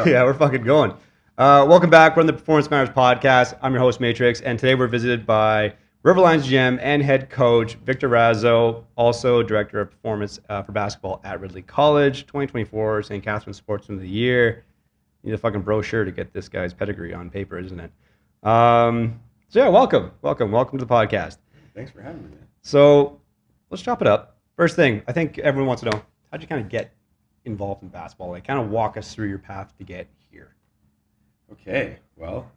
go. Yeah, we're fucking going. Welcome back. We're on the Performance Matters podcast. I'm your host, Matrix, and today we're visited by Riverline's GM and head coach, Victor Raso, also director of performance for basketball at Ridley College, 2024 St. Catharines Sportsman of the Year. Need a fucking brochure to get this guy's pedigree on paper, isn't it? So yeah, welcome to the podcast. Thanks for having me, man. So let's chop it up. First thing, I think everyone wants to know, how'd you kind of get involved in basketball? Like, kind of walk us through your path to get here. Okay, well,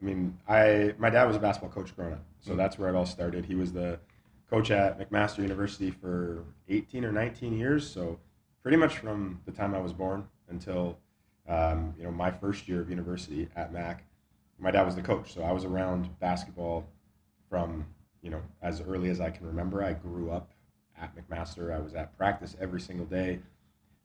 my dad was a basketball coach growing up, so that's where it all started. He was the coach at McMaster University for 18 or 19 years, so pretty much from the time I was born until my first year of university at Mac. My dad was the coach, so I was around basketball from as early as I can remember. I grew up at McMaster. I was at practice every single day.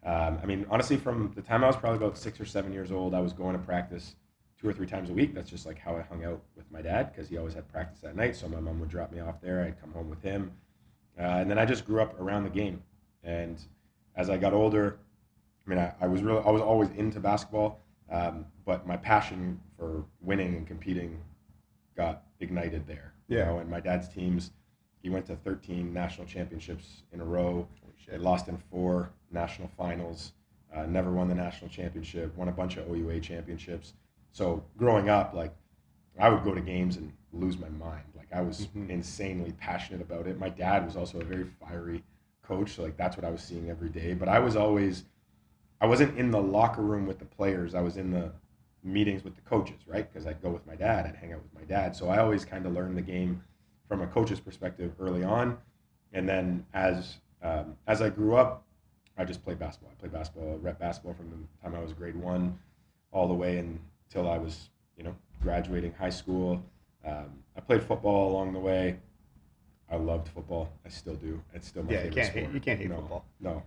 Honestly, from the time I was probably about 6 or 7 years old, I was going to practice 2 or 3 times a week. That's just like how I hung out with my dad, because he always had practice at night. So my mom would drop me off there. I'd come home with him. And then I just grew up around the game. And as I got older, I was always into basketball, but my passion for winning and competing got ignited there. Yeah. And my dad's teams, he went to 13 national championships in a row. They lost in 4 national finals, never won the national championship, won a bunch of OUA championships. So growing up, like, I would go to games and lose my mind. Like, I was insanely passionate about it. My dad was also a very fiery coach, so like that's what I was seeing every day. But I wasn't in the locker room with the players. I was in the meetings with the coaches, right? Because I'd go with my dad, I'd hang out with my dad. So I always kind of learned the game from a coach's perspective early on. And then as I grew up, I just played basketball. I played basketball, rep basketball from the time I was grade 1 all the way until I was, graduating high school. I played football along the way. I loved football. I still do. It's still my favorite sport. You can't hate football. No.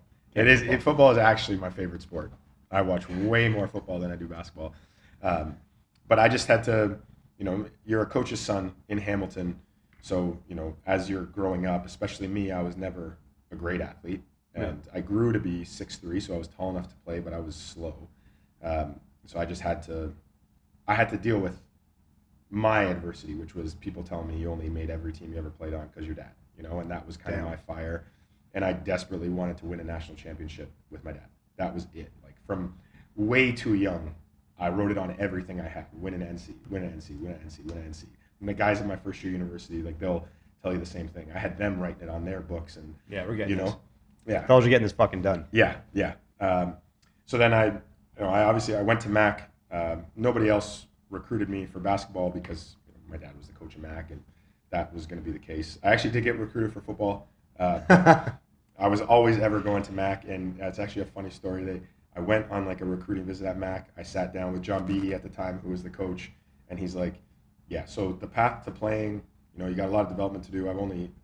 Football is actually my favorite sport. I watch way more football than I do basketball. But I just had to, you're a coach's son in Hamilton. So, as you're growing up, especially me, I was never a great athlete. And I grew to be 6'3", so I was tall enough to play, but I was slow. So I just had to deal with my adversity, which was people telling me you only made every team you ever played on because your dad, and that was kind of my fire. And I desperately wanted to win a national championship with my dad. That was it. Like, from way too young, I wrote it on everything I had. Win an NC, win an NC, win an NC, win an NC. And the guys in my first year university, like, they'll tell you the same thing. I had them writing it on their books, and we're getting this. Yeah, Fellas are getting this fucking done. Yeah. So then I went to Mac. Nobody else recruited me for basketball because my dad was the coach of Mac, and that was going to be the case. I actually did get recruited for football. I was always ever going to Mac, and it's actually a funny story. I went on like a recruiting visit at Mac. I sat down with John Beatty at the time, who was the coach, and he's like, "Yeah, so the path to playing, you got a lot of development to do.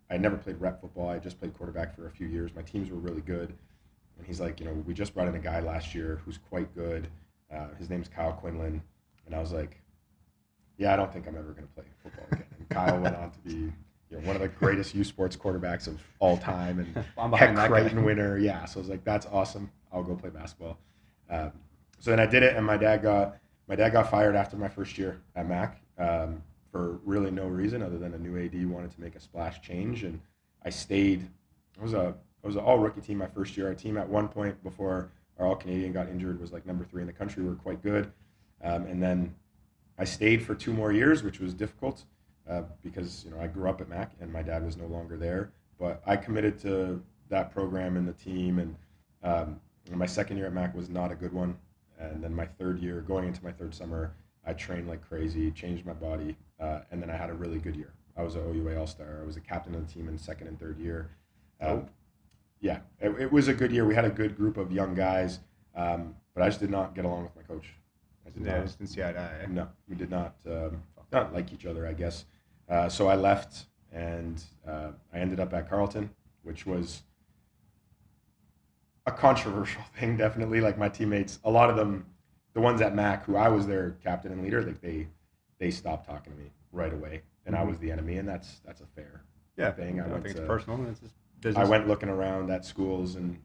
I never played rep football. I just played quarterback for a few years. My teams were really good." And he's like, we just brought in a guy last year who's quite good. His name's Kyle Quinlan. And I was like, yeah, I don't think I'm ever going to play football again. And Kyle went on to be one of the greatest U Sports quarterbacks of all time, and heck Creighton winner. Yeah, so I was like, that's awesome. I'll go play basketball. So then I did it, and my dad got fired after my first year at Mac for really no reason other than a new AD wanted to make a splash change, and I stayed. I was an all-rookie team my first year. Our team at one point, before our All-Canadian got injured, was like number 3 in the country. We were quite good. And then I stayed for 2 more years, which was difficult because I grew up at Mac and my dad was no longer there. But I committed to that program and the team. And my second year at Mac was not a good one. And then my third year, going into my third summer, I trained like crazy, changed my body, and then I had a really good year. I was an OUA All-Star. I was a captain of the team in second and third year. Yeah, it was a good year. We had a good group of young guys, but I just did not get along with my coach. I just didn't see eye to eye. No, we did not like each other, I guess. So I left, and I ended up at Carleton, which was a controversial thing, definitely. Like, my teammates, a lot of them, the ones at Mac, who I was their captain and leader, like they stopped talking to me right away, and I was the enemy, and that's a fair thing. I don't think it's personal. It's just business. I went looking around at schools, and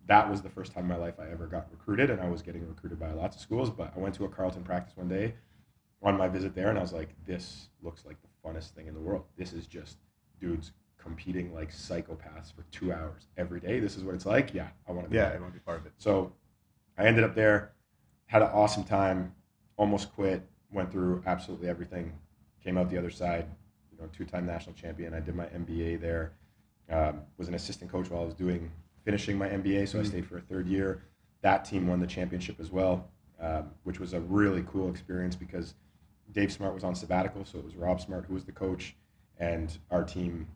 that was the first time in my life I ever got recruited, and I was getting recruited by lots of schools. But I went to a Carleton practice one day on my visit there, and I was like, this looks like the funnest thing in the world. This is just dudes competing like psychopaths for 2 hours every day. This is what it's like. Yeah, I want to be I want to be part of it. So I ended up there, had an awesome time, almost quit, went through absolutely everything, came out the other side, 2-time national champion. I did my MBA there, was an assistant coach while I was finishing my MBA, so I stayed for a third year. That team won the championship as well, which was a really cool experience because Dave Smart was on sabbatical, so it was Rob Smart who was the coach, and our team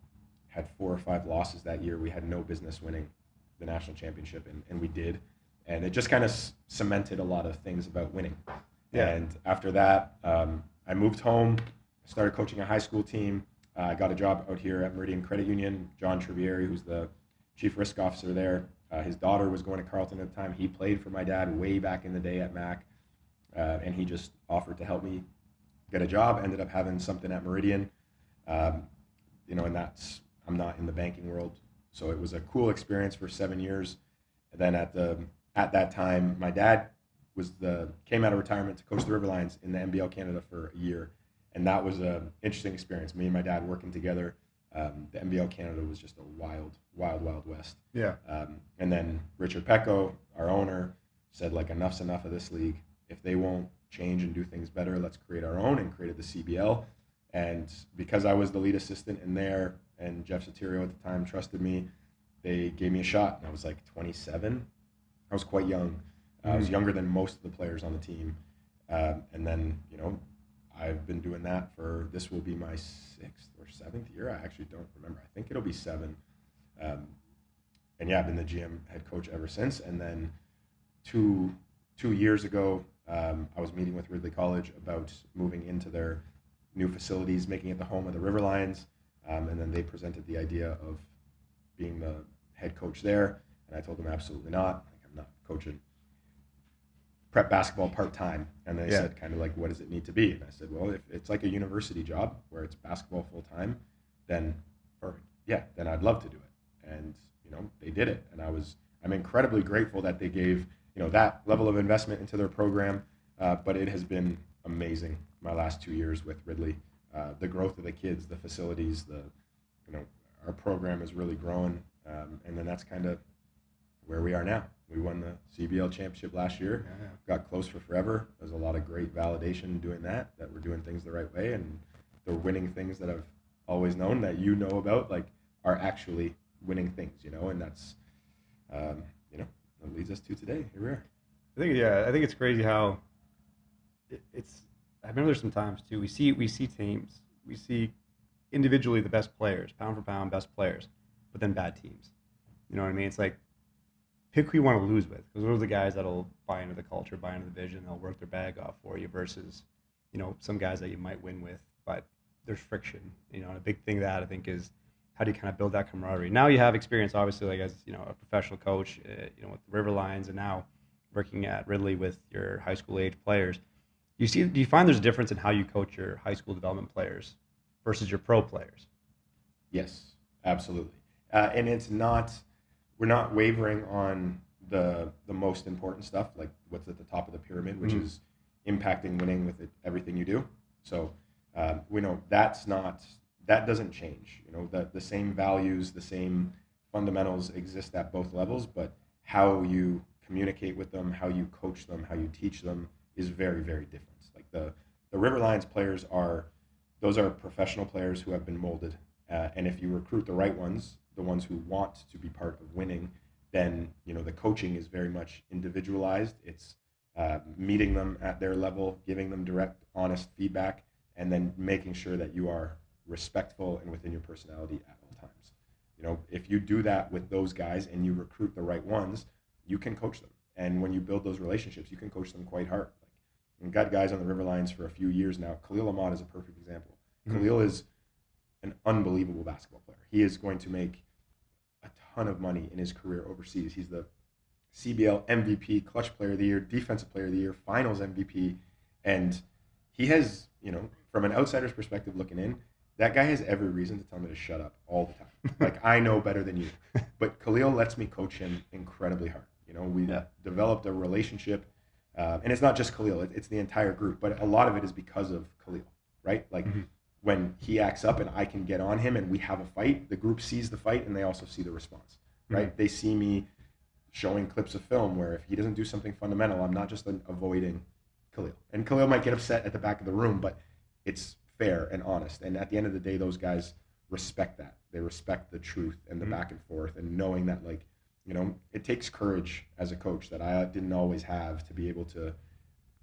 had 4 or 5 losses that year. We had no business winning the national championship, and we did. And it just kind of cemented a lot of things about winning. Yeah. And after that, I moved home, started coaching a high school team. I got a job out here at Meridian Credit Union. John Trivieri, who's the chief risk officer there, his daughter was going to Carleton at the time. He played for my dad way back in the day at Mac, and he just offered to help me get a job. Ended up having something at Meridian, and I'm not in the banking world, so it was a cool experience for 7 years. And then at that time, my dad came out of retirement to coach the River Lions in the NBL Canada for a year, and that was an interesting experience. Me and my dad working together. The NBL Canada was just a wild west. Yeah. And then Richard Pecco, our owner, said, like, enough's enough of this league. If they won't change and do things better, let's create our own, and created the CBL. And because I was the lead assistant in there, and Jeff Sotirio at the time trusted me, they gave me a shot. And I was like 27. I was quite young. I was younger than most of the players on the team. And then, I've been doing that this will be my 6th or 7th year. I actually don't remember. I think it'll be 7. And yeah, I've been the GM head coach ever since. And then two years ago, I was meeting with Ridley College about moving into their new facilities, making it the home of the River Lions. And then they presented the idea of being the head coach there. And I told them absolutely not. I'm not coaching prep basketball part-time. And they said kind of like, what does it need to be? And I said, well, if it's like a university job where it's basketball full-time, then perfect. Yeah, then I'd love to do it. And, they did it. And I'm incredibly grateful that they gave, that level of investment into their program. But it has been amazing my last 2 years with Ridley. The growth of the kids, the facilities, our program is really growing. And then that's kind of where we are now. We won the CBL championship last year, got close for forever. There's a lot of great validation doing that we're doing things the right way, and the winning things that I've always known that about, like, are actually winning things, and that's, that leads us to today. Here we are. I think it's crazy how it's. I remember there's some times too. We see teams, we see individually the best players, pound for pound, best players, but then bad teams. You know what I mean? It's like, pick who you want to lose with, because those are the guys that'll buy into the culture, buy into the vision, they'll work their bag off for you, versus, some guys that you might win with, but there's friction. And a big thing that I think is, how do you kind of build that camaraderie? Now you have experience, obviously, like as a professional coach, with the River Lions, and now working at Ridley with your high school age players. Do you find there's a difference in how you coach your high school development players versus your pro players? Yes, absolutely. And we're not wavering on the most important stuff, like what's at the top of the pyramid, which is impacting winning with everything you do. So we know that doesn't change. The same values, the same fundamentals exist at both levels, but how you communicate with them, how you coach them, how you teach them is very, very different. Like the River Lions players are professional players who have been molded, and if you recruit the right ones, the ones who want to be part of winning, then the coaching is very much individualized. It's meeting them at their level, giving them direct, honest feedback, and then making sure that you are respectful and within your personality at all times. If you do that with those guys and you recruit the right ones, you can coach them. And when you build those relationships, you can coach them quite hard. We've got guys on the River Lions for a few years now. Khalil Ahmad is a perfect example. Khalil is an unbelievable basketball player. He is going to make a ton of money in his career overseas. He's the CBL MVP, Clutch Player of the Year, Defensive Player of the Year, Finals MVP, and he has, from an outsider's perspective looking in, That guy has every reason to tell me to shut up all the time. Like, I know better than you. But Khalil lets me coach him incredibly hard. You know, we developed a relationship. And it's not just Khalil, it's the entire group. But a lot of it is because of Khalil, right? Like, when he acts up and I can get on him and we have a fight, the group sees the fight and they also see the response, right? They see me showing clips of film where if he doesn't do something fundamental, I'm not just avoiding Khalil. And Khalil might get upset at the back of the room, but it's fair and honest. And at the end of the day, those guys respect that. They respect the truth and the back and forth, and knowing that, like, you know, it takes courage as a coach that I didn't always have to be able to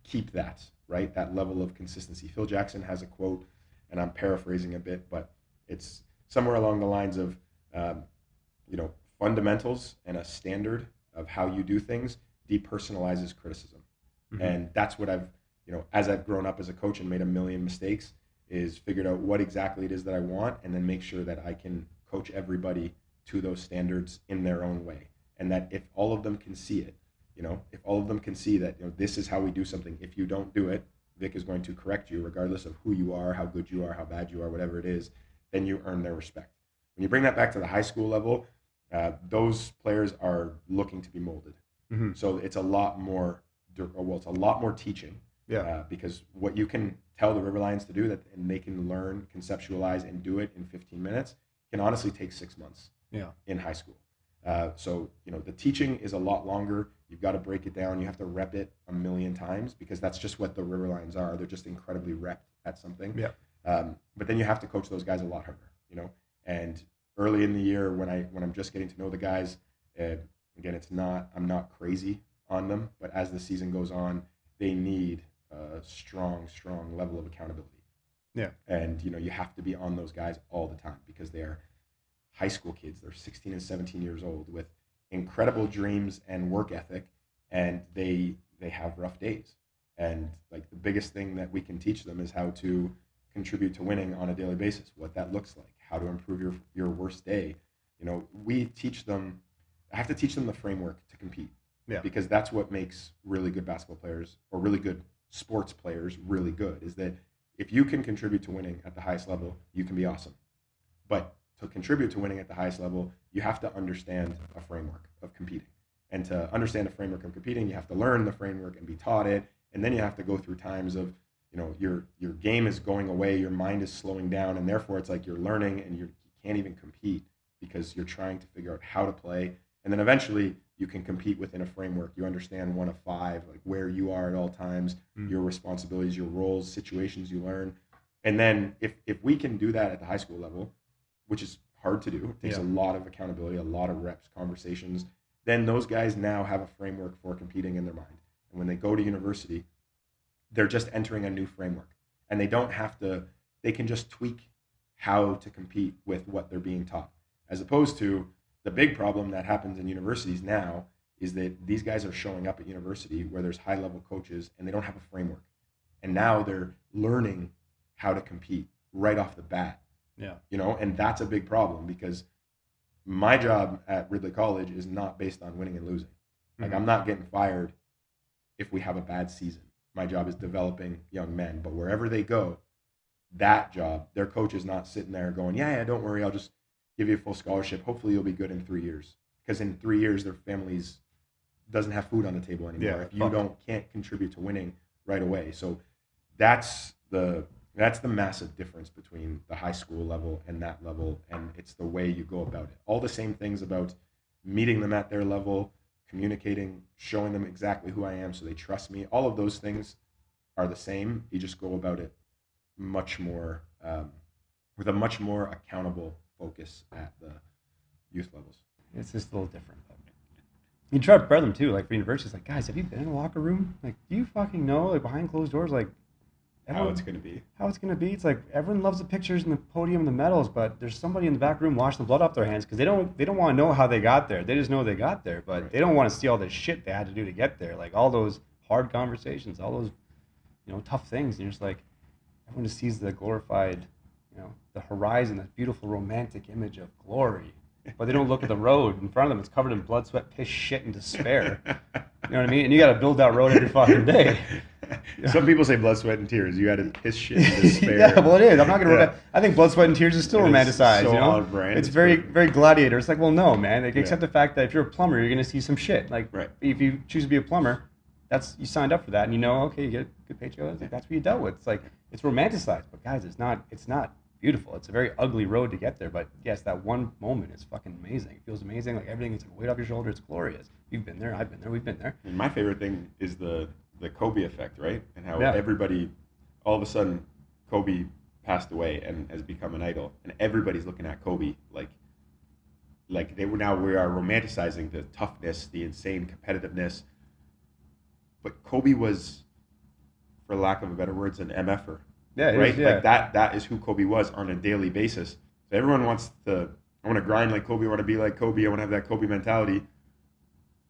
keep that, right? That level of consistency. Phil Jackson has a quote, and I'm paraphrasing a bit, but it's somewhere along the lines of, you know, fundamentals and a standard of how you do things depersonalizes criticism. And that's what I've, you know, as I've grown up as a coach and made a million mistakes, is figured out what exactly it is that I want, and then make sure that I can coach everybody to those standards in their own way. And that if all of them can see it, you know, if all of them can see that, you know, this is how we do something. If you don't do it, Vic is going to correct you regardless of who you are, how good you are, how bad you are, whatever it is, then you earn their respect. When you bring that back to the high school level, those players are looking to be molded. So it's a lot more, well, it's a lot more teaching. Because what you can tell the River Lions to do, that and they can learn, conceptualize, and do it in 15 minutes, can honestly take 6 months in high school. So, you know, the teaching is a lot longer. You've got to break it down. You have to rep it a million times, because that's just what the River Lions are. They're just incredibly repped at something. But then you have to coach those guys a lot harder, you know. And early in the year, when I'm just getting to know the guys, again, I'm not crazy on them, but as the season goes on, they need a strong level of accountability. And, you know, you have to be on those guys all the time, because they are high school kids. They're 16 and 17 years old with incredible dreams and work ethic, and they have rough days. And, like, the biggest thing that we can teach them is how to contribute to winning on a daily basis, what that looks like, how to improve your worst day. You know, I have to teach them the framework to compete. Because that's what makes really good basketball players, or really good sports players, really good, is that if you can contribute to winning at the highest level, you can be awesome. But to contribute to winning at the highest level, you have to understand a framework of competing. And to understand a framework of competing, you have to learn the framework and be taught it. And then you have to go through times of, you know, your game is going away, your mind is slowing down, and therefore it's like you're learning and you can't even compete because you're trying to figure out how to play. And then eventually you can compete within a framework. You understand 1 of 5, like where you are at all times, your responsibilities, your roles, situations you learn. And then if we can do that at the high school level, which is hard to do, it takes a lot of accountability, a lot of reps, conversations, then those guys now have a framework for competing in their mind. And when they go to university, they're just entering a new framework. And they don't have to, they can just tweak how to compete with what they're being taught. As opposed to the big problem that happens in universities now is that these guys are showing up at university where there's high-level coaches and they don't have a framework. And now they're learning how to compete right off the bat. You know, and that's a big problem, because my job at Ridley College is not based on winning and losing. Like, I'm not getting fired if we have a bad season. My job is developing young men. But wherever they go, that job, their coach is not sitting there going, yeah, don't worry, I'll just give you a full scholarship. Hopefully you'll be good in 3 years. Because in 3 years, their families doesn't have food on the table anymore if you can't contribute to winning right away. So that's the massive difference between the high school level and that level, and it's the way you go about it. All the same things about meeting them at their level, communicating, showing them exactly who I am so they trust me. All of those things are the same. You just go about it much more with a much more accountable focus at the youth levels. It's just a little different. You try to prepare them too, like for university. It's like, guys, have you been in the locker room? Like, do you fucking know, like behind closed doors, like how it's going to be? How it's going to be? It's like everyone loves the pictures and the podium and the medals, but there's somebody in the back room washing the blood off their hands because they don't want to know how they got there. They just know they got there, but they don't want to see all the shit they had to do to get there. Like all those hard conversations, all those, you know, tough things. And you're just like, everyone just sees the glorified, you know, the horizon, that beautiful romantic image of glory. But they don't look at the road in front of them. It's covered in blood, sweat, piss, shit, and despair. You know what I mean? And you got to build that road every fucking day. Some people say blood, sweat, and tears. You had to piss, shit, and despair. Yeah, well, it is. I'm not gonna. I think blood, sweat, and tears is still romanticized. So you know, on brand. it's very, perfect. very gladiator. It's like, well, no, man. Like, accept the fact that if you're a plumber, you're gonna see some shit. Like, Right. if you choose to be a plumber, you signed up for that, and you know, okay, you get a good paycheck. Like, that's what you dealt with. It's like it's romanticized, but guys, it's not beautiful. It's a very ugly road to get there. But yes, that one moment is fucking amazing. It feels amazing. Like everything is like a weight off your shoulder. It's glorious. You've been there. I've been there. We've been there. And my favorite thing is the Kobe effect, right? And how Yeah. everybody, all of a sudden, Kobe passed away and has become an idol, and everybody's looking at Kobe like we are romanticizing the toughness, the insane competitiveness. But Kobe was, for lack of a better words, an MFer. Yeah, right? Is, yeah. Like that is who Kobe was on a daily basis. So everyone wants to, I want to grind like Kobe, I want to be like Kobe, I want to have that Kobe mentality.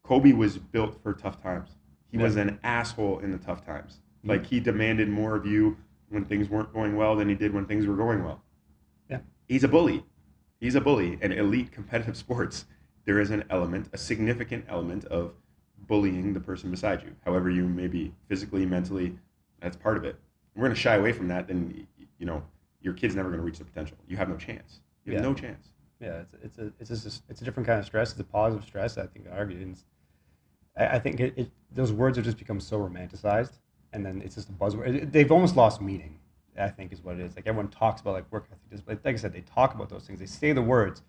Kobe was built for tough times. He was an asshole in the tough times. Like he demanded more of you when things weren't going well than he did when things were going well. Yeah. He's a bully. He's a bully. In elite competitive sports, there is a significant element of bullying the person beside you. However you may be physically, mentally, that's part of it. We're going to shy away from that, then your kid's never going to reach their potential. You have no chance. You have no chance. Yeah, it's a different kind of stress. It's a positive stress. I think I argue. I think those words have just become so romanticized, and then it's just a buzzword. They've almost lost meaning. I think is what it is. Like everyone talks about like work ethic. Like I said, they talk about those things. They say the words,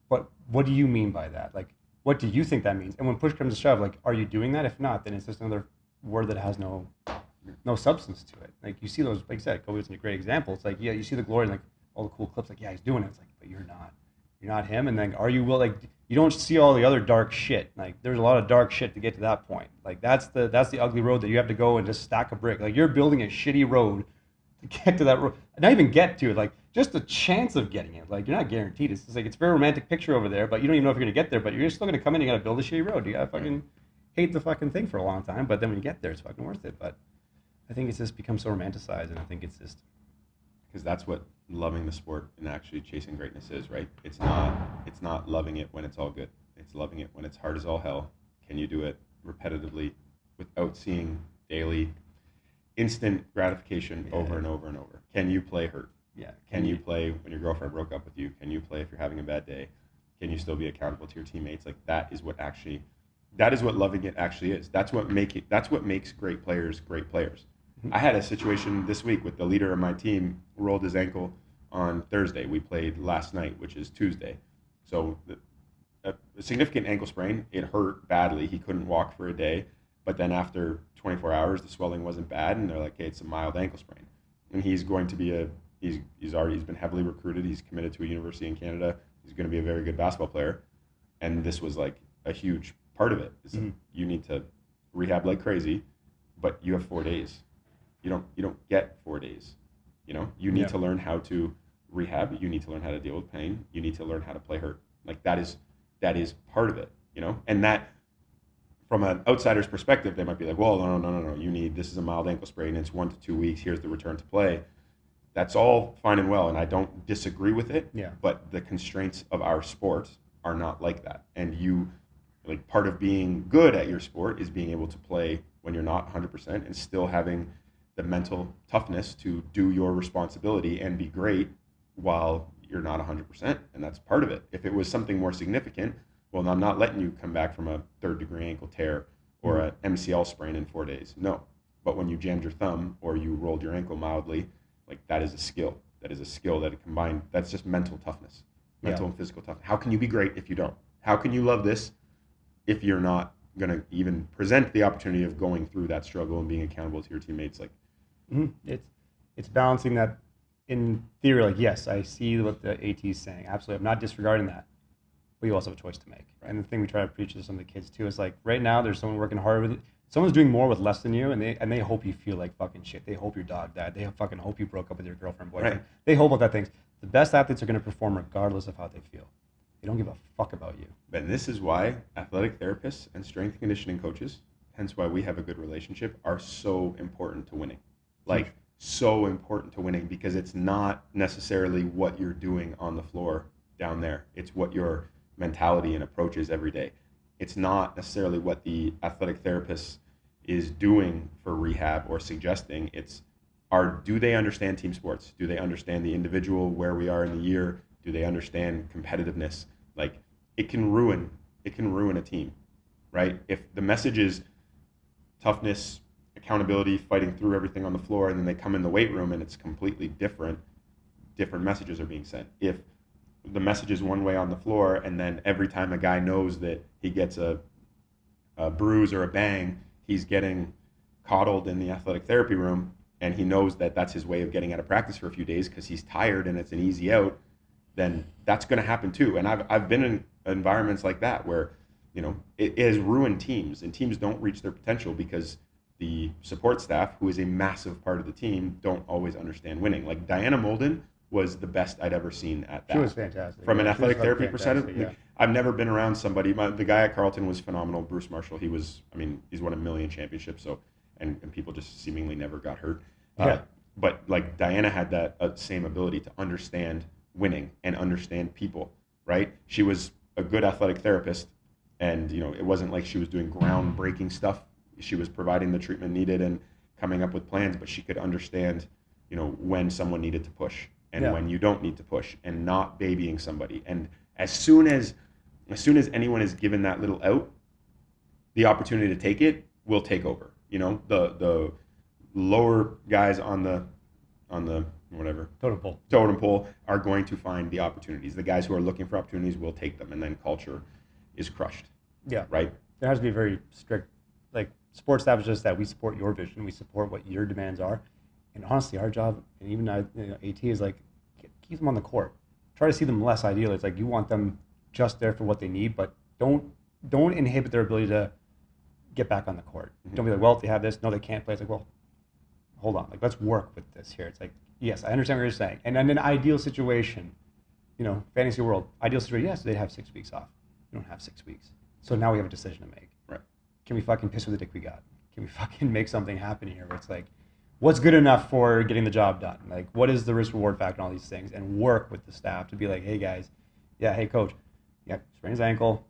but what do you mean by that? Like, what do you think that means? And when push comes to shove, like, are you doing that? If not, then it's just another word that has no substance to it. Like you see those, like I said, Kobe was a great example. It's like, yeah, you see the glory and like all the cool clips, like, yeah, he's doing it. It's like, but you're not him. And then are you like, you don't see all the other dark shit. Like there's a lot of dark shit to get to that point. Like that's the ugly road that you have to go and just stack a brick. Like you're building a shitty road to get to that road. Not even get to it, like just the chance of getting it. Like you're not guaranteed. It's just like, it's a very romantic picture over there, but you don't even know if you're gonna get there, but you're still gonna come in and you gotta build a shitty road. You gotta fucking hate the fucking thing for a long time, but then when you get there, it's fucking worth it. But I think it's just become so romanticized, and I think it's just because that's what loving the sport and actually chasing greatness is, right? It's not loving it when it's all good. It's loving it when it's hard as all hell. Can you do it repetitively without seeing daily instant gratification over and over and over? Can you play hurt? Yeah. Can you play when your girlfriend broke up with you? Can you play if you're having a bad day? Can you still be accountable to your teammates? Like that is what loving it actually is. That's what makes great players great players. I had a situation this week with the leader of my team rolled his ankle on Thursday. We played last night, which is Tuesday. So a significant ankle sprain. It hurt badly. He couldn't walk for a day. But then after 24 hours, the swelling wasn't bad, and they're like, hey, it's a mild ankle sprain. And he's going to be he's been heavily recruited. He's committed to a university in Canada. He's going to be a very good basketball player. And this was like a huge part of it. You need to rehab like crazy, but you have 4 days. You don't get 4 days. You need to learn how to rehab. You need to learn how to deal with pain. You need to learn how to play hurt. Like that is part of it. And that from an outsider's perspective, they might be like, well, no. This is a mild ankle sprain. It's 1 to 2 weeks. Here's the return to play. That's all fine and well, and I don't disagree with it. Yeah. But the constraints of our sport are not like that. And part of being good at your sport is being able to play when you're not 100% and still having the mental toughness to do your responsibility and be great while you're not 100%, and that's part of it. If it was something more significant, well, I'm not letting you come back from a 3rd-degree ankle tear or an MCL sprain in 4 days. No. But when you jammed your thumb or you rolled your ankle mildly, like that is a skill. That is a skill that combined. That's just mental toughness, mental and physical toughness. How can you be great if you don't? How can you love this if you're not going to even present the opportunity of going through that struggle and being accountable to your teammates? Like, it's balancing that. In theory, like, yes, I see what the AT is saying. Absolutely, I'm not disregarding that. But you also have a choice to make. Right? And the thing we try to preach to some of the kids too is like, right now there's someone working harder with it. Someone's doing more with less than you, and they hope you feel like fucking shit. They hope your dog died. They fucking hope you broke up with your girlfriend, boyfriend. Right. They hope all that things. The best athletes are going to perform regardless of how they feel. They don't give a fuck about you. And this is why athletic therapists and strength conditioning coaches, hence why we have a good relationship, are so important to winning. Like, so important to winning, because it's not necessarily what you're doing on the floor down there. It's what your mentality and approach is every day. It's not necessarily what the athletic therapist is doing for rehab or suggesting. Do they understand team sports? Do they understand the individual, where we are in the year? Do they understand competitiveness? Like, it can ruin a team, right? If the message is toughness, accountability, fighting through everything on the floor, and then they come in the weight room and it's completely different messages are being sent. If the message is one way on the floor, and then every time a guy knows that he gets a bruise or a bang, he's getting coddled in the athletic therapy room, and he knows that that's his way of getting out of practice for a few days because he's tired and it's an easy out, then that's going to happen too. And I've been in environments like that where, it has ruined teams, and teams don't reach their potential because the support staff, who is a massive part of the team, don't always understand winning. Like, Diana Molden was the best I'd ever seen at that. She was fantastic. From an athletic therapy perspective, yeah. I've never been around somebody. The guy at Carleton was phenomenal. Bruce Marshall, he's won a million championships. So, and people just seemingly never got hurt. Yeah. But like, Diana had that same ability to understand winning and understand people, right? She was a good athletic therapist, and it wasn't like she was doing groundbreaking stuff. She was providing the treatment needed and coming up with plans, but she could understand, when someone needed to push and when you don't need to push, and not babying somebody. And as soon as anyone is given that little out, the opportunity to take it will take over. The lower guys on the whatever totem pole are going to find the opportunities. The guys who are looking for opportunities will take them, and then culture is crushed. Yeah. Right? There has to be a very strict, like, sports staff is just that we support your vision, we support what your demands are. And honestly, our job, and even AT, is like, keep them on the court. Try to see them less ideally. It's like, you want them just there for what they need, but don't inhibit their ability to get back on the court. Mm-hmm. Don't be like, well, if they have this, no, they can't play. It's like, well, hold on, like, let's work with this here. It's like, yes, I understand what you're saying. And in an ideal situation, fantasy world, ideal situation, yes, they'd have 6 weeks off. We don't have 6 weeks. So now we have a decision to make. Right. Can we fucking piss with the dick we got? Can we fucking make something happen here where it's like, what's good enough for getting the job done? Like, what is the risk-reward factor and all these things? And work with the staff to be like, hey, guys, hey, coach, sprained his ankle.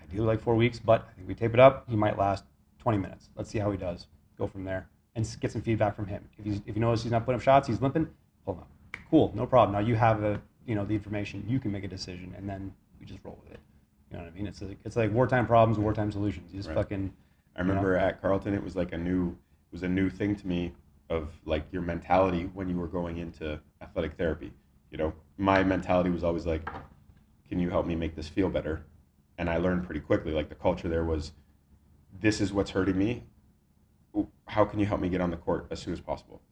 Ideally like 4 weeks, but I think we tape it up. He might last 20 minutes. Let's see how he does. Go from there and get some feedback from him. If you notice he's not putting up shots, he's limping, pull him up. Cool, no problem. Now you have the information. You can make a decision, and then we just roll with it. You know what I mean? It's like wartime problems, wartime solutions. You just fucking. I remember at Carleton, it was like a new thing to me of like your mentality when you were going into athletic therapy. My mentality was always like, can you help me make this feel better? And I learned pretty quickly, like, the culture there was, this is what's hurting me. How can you help me get on the court as soon as possible?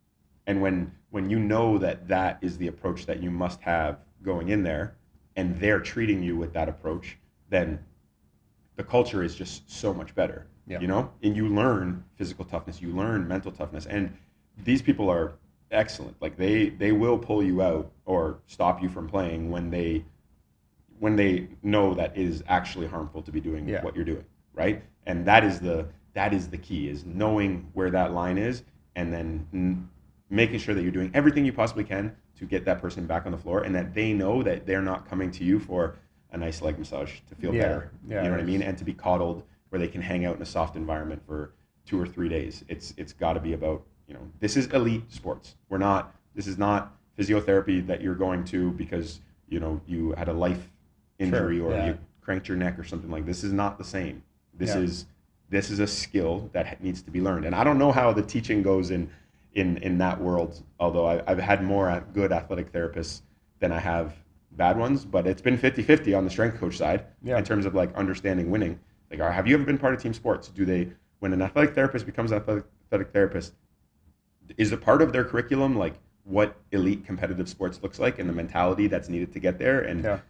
And when you know that is the approach that you must have going in there, and they're treating you with that approach, then the culture is just so much better. Yeah. And you learn physical toughness, you learn mental toughness, and these people are excellent. Like, they will pull you out or stop you from playing when they know that it is actually harmful to be doing what you're doing, right? And that is the key, is knowing where that line is, and then making sure that you're doing everything you possibly can to get that person back on the floor, and that they know that they're not coming to you for a nice leg massage to feel better. Yeah, you know what I mean? And to be coddled where they can hang out in a soft environment for 2 or 3 days. It's got to be about, this is elite sports. This is not physiotherapy that you're going to because, you had a life injury or you cranked your neck or something like this. Is not the same. This is a skill that needs to be learned. And I don't know how the teaching goes in that world, although I've had more good athletic therapists than I have bad ones, but it's been 50-50 on the strength coach side in terms of like understanding winning. Like, have you ever been part of team sports? When an athletic therapist becomes an athletic therapist, is it part of their curriculum like what elite competitive sports looks like and the mentality that's needed to get there? And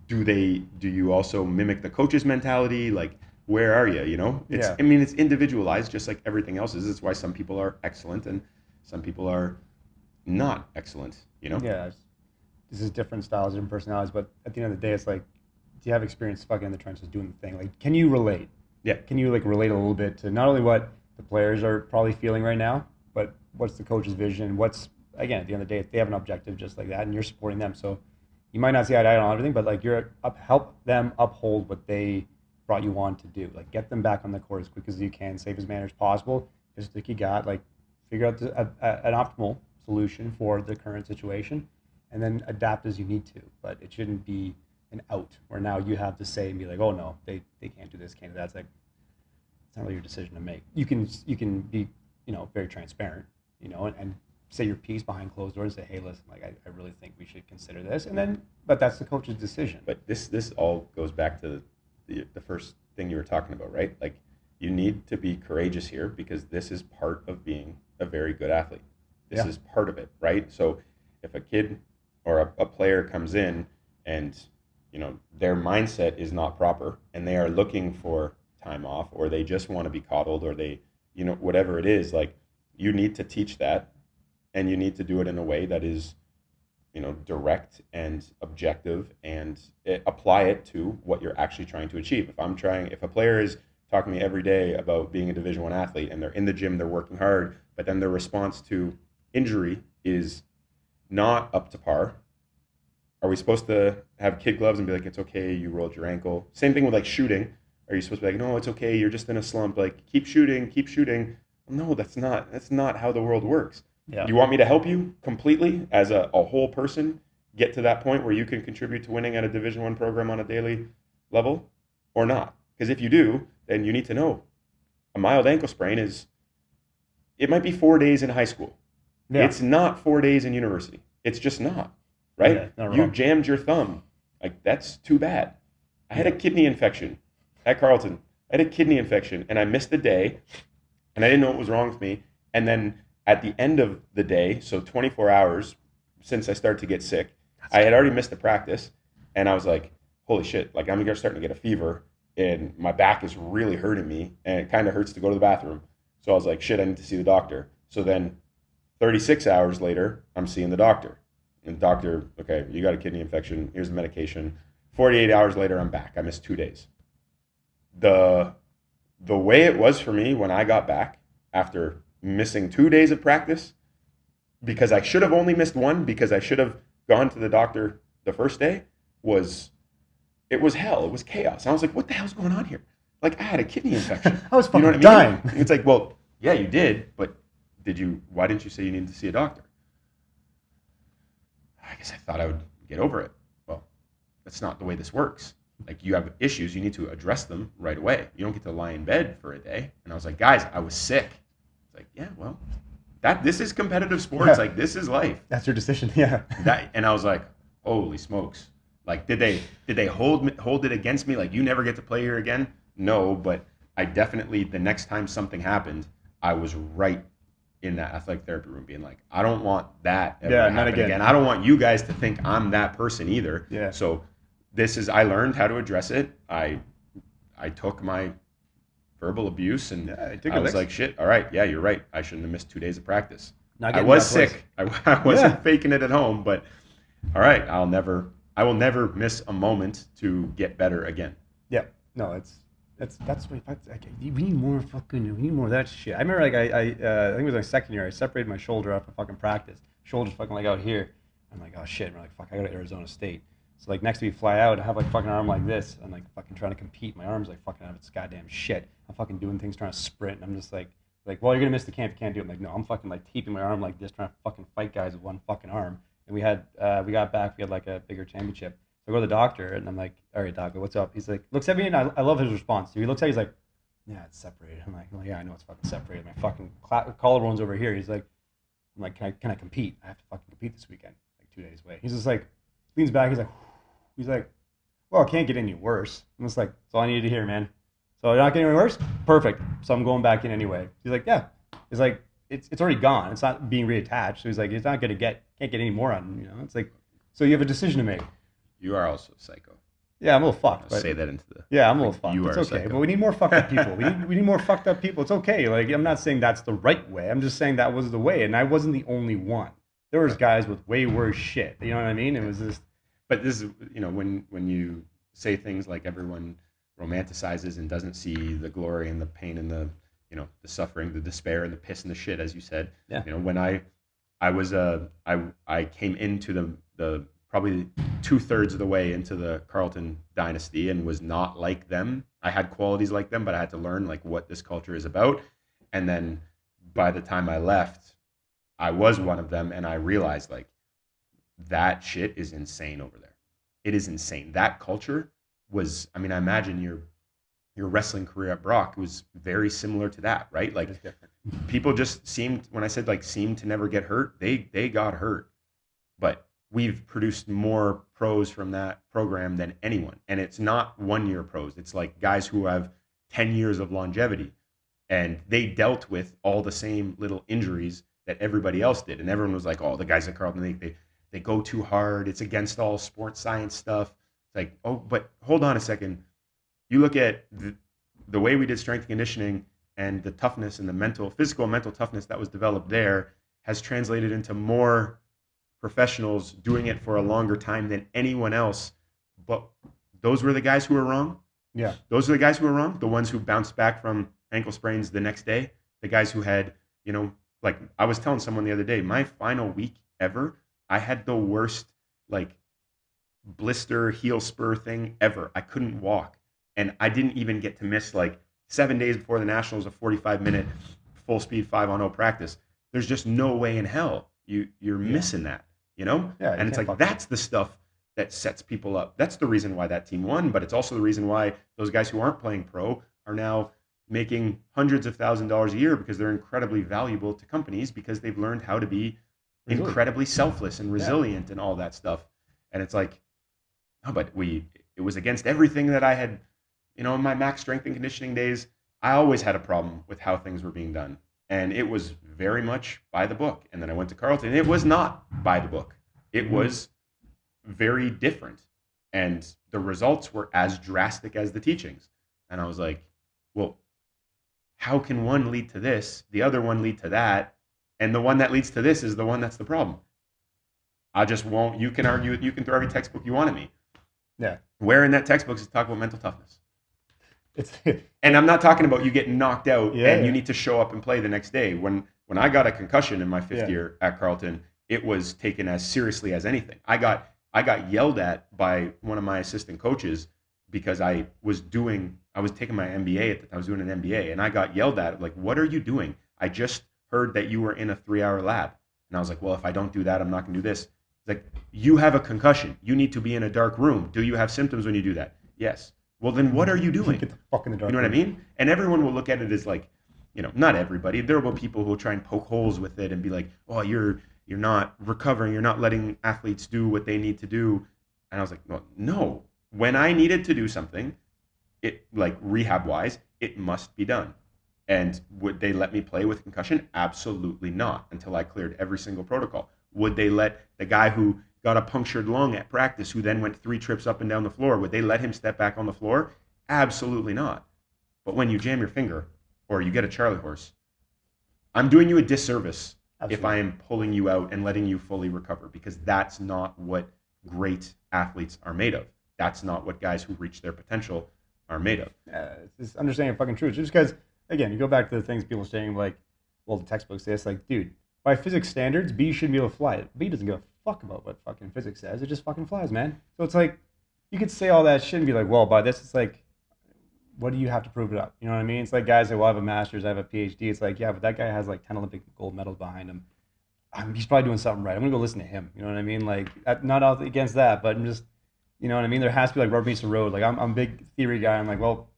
do you also mimic the coach's mentality? Like, where are you? I mean, it's individualized just like everything else is. It's why some people are excellent and some people are not excellent, Yeah, this is different styles, different personalities, but at the end of the day, it's like, do you have experience fucking in the trenches doing the thing? Like, can you relate? Yeah. Can you like relate a little bit to not only what the players are probably feeling right now, but what's the coach's vision? What's, again, at the end of the day, they have an objective just like that, and you're supporting them. So you might not see eye to eye on everything, but like help them uphold what they brought you on to do. Like, get them back on the court as quick as you can, save as many as possible. Just think you got, like, figure out an optimal solution for the current situation, and then adapt as you need to. But it shouldn't be an out where now you have to say and be like, oh no, they can't do this, can't do that. It's like, it's not really your decision to make. You can be, very transparent, and say your piece behind closed doors and say, hey, listen, like, I really think we should consider this. And then, but that's the coach's decision. But this all goes back to the first thing you were talking about, right? Like, you need to be courageous here because this is part of being a very good athlete. This is part of it, right? So if a kid or a player comes in and, their mindset is not proper and they are looking for time off, or they just want to be coddled, or they, whatever it is, like, you need to teach that, and you need to do it in a way that is, direct and objective, and apply it to what you're actually trying to achieve. If a player is talking to me every day about being a Division I athlete and they're in the gym, they're working hard, but then their response to injury is not up to par, are we supposed to have kid gloves and be like, it's okay, you rolled your ankle? Same thing with, like, shooting. Are you supposed to be like, no, it's okay, you're just in a slump, like, keep shooting, keep shooting? No, that's not how the world works. Yeah. You want me to help you completely as a whole person get to that point where you can contribute to winning at a Division I program on a daily level, or not? Because if you do, then you need to know a mild ankle sprain it might be 4 days in high school. Yeah. It's not 4 days in university. It's just not, right? Yeah, you jammed your thumb. Like, that's too bad. I had a kidney infection at Carleton. I had a kidney infection, and I missed the day, and I didn't know what was wrong with me. And then at the end of the day, so 24 hours since I started to get sick, I had already missed the practice, and I was like, holy shit, like, I'm starting to get a fever, and my back is really hurting me, and it kind of hurts to go to the bathroom. So I was like, shit, I need to see the doctor. So then 36 hours later, I'm seeing the doctor. And the doctor, okay, you got a kidney infection, here's the medication. 48 hours later, I'm back. I missed 2 days. The way it was for me when I got back after missing 2 days of practice, because I should have only missed one, because I should have gone to the doctor the first day, it was hell. It was chaos. I was like, what the hell's going on here? Like, I had a kidney infection. I was fucking dying. It's like, well, yeah, you did, but why didn't you say you needed to see a doctor? I guess I thought I would get over it. Well, that's not the way this works. Like, you have issues, you need to address them right away. You don't get to lie in bed for a day. And I was like, guys, I was sick. It's like, yeah, well, this is competitive sports. Yeah. Like, this is life. That's your decision. Yeah. And I was like, holy smokes. Like, did they hold it against me? Like, you never get to play here again? No, but I definitely, the next time something happened, I was right in that athletic therapy room being like, I don't want that ever to happen again. I don't want you guys to think I'm that person either. Yeah. So I learned how to address it. I took my verbal abuse, and I was like, shit, all right, yeah, you're right. I shouldn't have missed 2 days of practice. I was sick. I wasn't faking it at home, but all right, I will never miss a moment to get better again. Yeah. No, that's what we need more of that shit. I remember, like, I think it was my second year, I separated my shoulder after fucking practice. Shoulder's fucking, like, out here. I'm like, oh shit. And we're like, fuck, I go to Arizona State. So, like, next we fly out, I have, like, fucking arm like this. I'm like fucking trying to compete. My arm's like fucking out of its goddamn shit. I'm fucking doing things, trying to sprint, and I'm just like, well, you're gonna miss the camp. You can't do it. I'm like, no, I'm fucking, like, taping my arm like this, trying to fucking fight guys with one fucking arm. And we got back. We had, like, a bigger championship. So I go to the doctor, and I'm like, all right, doc, what's up? He's like, looks at me, and I love his response. He looks at me, he's like, yeah, it's separated. I'm like, yeah, I know it's fucking separated. My fucking collarbone's over here. He's like, I'm like, can I compete? I have to fucking compete this weekend, like 2 days away. He's just like, leans back, he's like, well, it can't get any worse. I'm just like, that's all I needed to hear, man. So you're not getting any worse? Perfect. So I'm going back in anyway. He's like, yeah. He's like, it's already gone. It's not being reattached. So he's like, it's not gonna can't get any more on, It's like, so you have a decision to make. You are also psycho. Yeah, I'm a little fucked. I'll say that into the. Yeah, I'm a little fucked. You it's are okay, psycho. but we need more fucked up people. We need more fucked up people. It's okay. Like, I'm not saying that's the right way. I'm just saying that was the way, and I wasn't the only one. There was guys with way worse shit. You know what I mean? It was just. But this is, when you say things like everyone romanticizes and doesn't see the glory and the pain and the, the suffering, the despair and the piss and the shit, as you said. Yeah. When I came into the probably 2/3 of the way into the Carleton dynasty and was not like them. I had qualities like them, but I had to learn like what this culture is about. And then by the time I left, I was one of them, and I realized like that shit is insane over there. It is insane. That culture was, I mean, I imagine your wrestling career at Brock was very similar to that, right? Like people just seemed, when I said like seemed to never get hurt, they got hurt. But we've produced more pros from that program than anyone. And it's not 1 year pros. It's like guys who have 10 years of longevity, and they dealt with all the same little injuries that everybody else did. And everyone was like, oh, the guys at Carleton, they go too hard. It's against all sports science stuff. It's like, oh, but hold on a second. You look at the way we did strength and conditioning, and the toughness and the physical and mental toughness that was developed there has translated into more professionals doing it for a longer time than anyone else. But those were the guys who were wrong. Yeah. Those are the guys who were wrong. The ones who bounced back from ankle sprains the next day. The guys who had, like I was telling someone the other day, my final week ever, I had the worst like blister heel spur thing ever. I couldn't walk. And I didn't even get to miss like 7 days before the Nationals, a 45-minute full speed 5-on-0 practice. There's just no way in hell you're missing that, Yeah, and it's like that's the stuff that sets people up. That's the reason why that team won, but it's also the reason why those guys who aren't playing pro are now making hundreds of $1,000s a year, because they're incredibly valuable to companies because they've learned how to be incredibly selfless and resilient and all that stuff. And it's like, oh, but it was against everything that I had, in my max strength and conditioning days. I always had a problem with how things were being done. And it was very much by the book. And then I went to Carleton, and it was not by the book. It was very different. And the results were as drastic as the teachings. And I was like, well, how can one lead to this, the other one lead to that, and the one that leads to this is the one that's the problem? I just won't. You can argue it. You can throw every textbook you want at me. Yeah. Where in that textbook is talk about mental toughness? And I'm not talking about you getting knocked out and you need to show up and play the next day. When I got a concussion in my fifth year at Carleton, it was taken as seriously as anything. I got yelled at by one of my assistant coaches because I was taking my MBA I was doing an MBA, and I got yelled at like, what are you doing? I just heard that you were in a 3-hour lab. And I was like, well, if I don't do that, I'm not going to do this. It's like, you have a concussion. You need to be in a dark room. Do you have symptoms when you do that? Yes. Well, then what are you doing? Get the fuck in the dark room. You know what I mean? And everyone will look at it as like, not everybody. There will be people who will try and poke holes with it and be like, oh, you're not recovering. You're not letting athletes do what they need to do. And I was like, well, no. When I needed to do something, it like rehab-wise, it must be done. And would they let me play with concussion? Absolutely not, until I cleared every single protocol. Would they let the guy who got a punctured lung at practice, who then went 3 trips up and down the floor, would they let him step back on the floor? Absolutely not. But when you jam your finger or you get a Charlie horse, I'm doing you a disservice if I am pulling you out and letting you fully recover, because that's not what great athletes are made of. That's not what guys who reach their potential are made of. It's just understanding fucking truth. Just because, again, you go back to the things people are saying, like, well, the textbooks say it's like, dude, by physics standards, B shouldn't be able to fly. B doesn't give a fuck about what fucking physics says. It just fucking flies, man. So it's like, you could say all that shit and be like, well, by this, it's like, what do you have to prove it up? You know what I mean? It's like guys say, well, I have a master's, I have a PhD. It's like, yeah, but that guy has like 10 Olympic gold medals behind him. He's probably doing something right. I'm going to go listen to him. You know what I mean? Like, not out against that, but I'm just, you know what I mean? There has to be like rubber meets the road. Like, I'm a big theory guy. I'm like, well,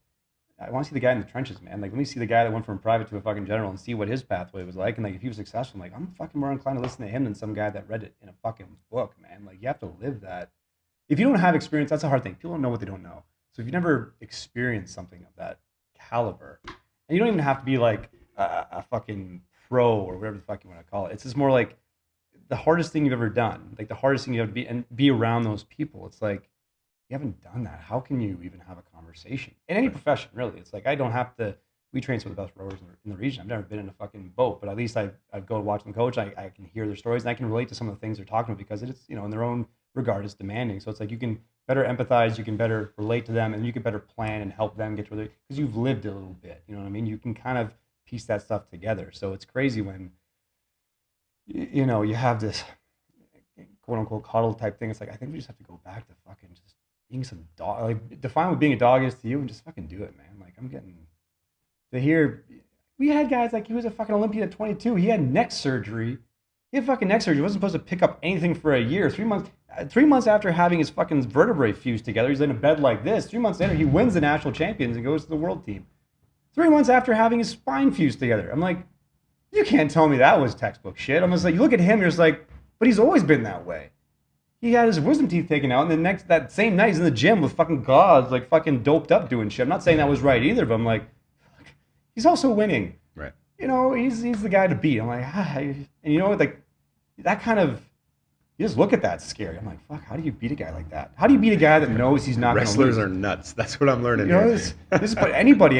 I want to see the guy in the trenches, man. Like, let me see the guy that went from private to a fucking general and see what his pathway was like. And like, if he was successful, I'm like, I'm fucking more inclined to listen to him than some guy that read it in a fucking book, man. Like, you have to live that. If you don't have experience, that's a hard thing. People don't know what they don't know. So if you never experienced something of that caliber, and you don't even have to be like a fucking pro or whatever the fuck you want to call it. It's just more like the hardest thing you've ever done. Like the hardest thing you have to be, and be around those people. It's like, you haven't done that. How can you even have a conversation in any profession? Really, it's like I don't have to. We train some of the best rowers in the region. I've never been in a fucking boat, but at least I go watch them coach. I can hear their stories and I can relate to some of the things they're talking about, because it's, in their own regard, it's demanding. So it's like you can better empathize, you can better relate to them, and you can better plan and help them get to where because you've lived a little bit. You know what I mean? You can kind of piece that stuff together. So it's crazy when you have this quote unquote coddle type thing. It's like, I think we just have to go back to fucking just being some dog. Like, define what being a dog is to you and just fucking do it, man. Like, I'm getting to hear. We had guys like, he was a fucking Olympian at 22. He had neck surgery. He had fucking neck surgery. He wasn't supposed to pick up anything for a year. 3 months. 3 months after having his fucking vertebrae fused together, he's in a bed like this. 3 months later, he wins the national champions and goes to the world team. 3 months after having his spine fused together. I'm like, you can't tell me that was textbook shit. I'm just like, you look at him, you're just like, but he's always been that way. He had his wisdom teeth taken out, and that same night he's in the gym with fucking gauze, like fucking doped up doing shit. I'm not saying that was right either, but I'm like, fuck, he's also winning. Right. You know, he's the guy to beat. I'm like, and you know what, like, that kind of, you just look at that, it's scary. I'm like, fuck, how do you beat a guy like that? How do you beat a guy that knows he's not going to lose? Wrestlers are nuts. That's what I'm learning. You know, this is but anybody,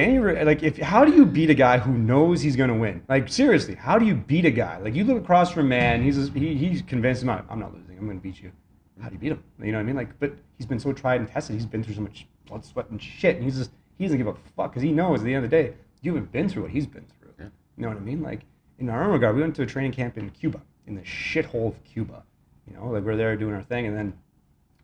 how do you beat a guy who knows he's going to win? Like, seriously, how do you beat a guy? Like, you look across from a man, he's convinced I'm not losing. I'm going to beat you. How do you beat him? You know what I mean? Like, but he's been so tried and tested. He's been through so much blood, sweat, and shit. And he doesn't give a fuck because he knows at the end of the day, you haven't been through what he's been through. Yeah. You know what I mean? Like, in our own regard, we went to a training camp in Cuba, in the shithole of Cuba. You know, like, we're there doing our thing, and then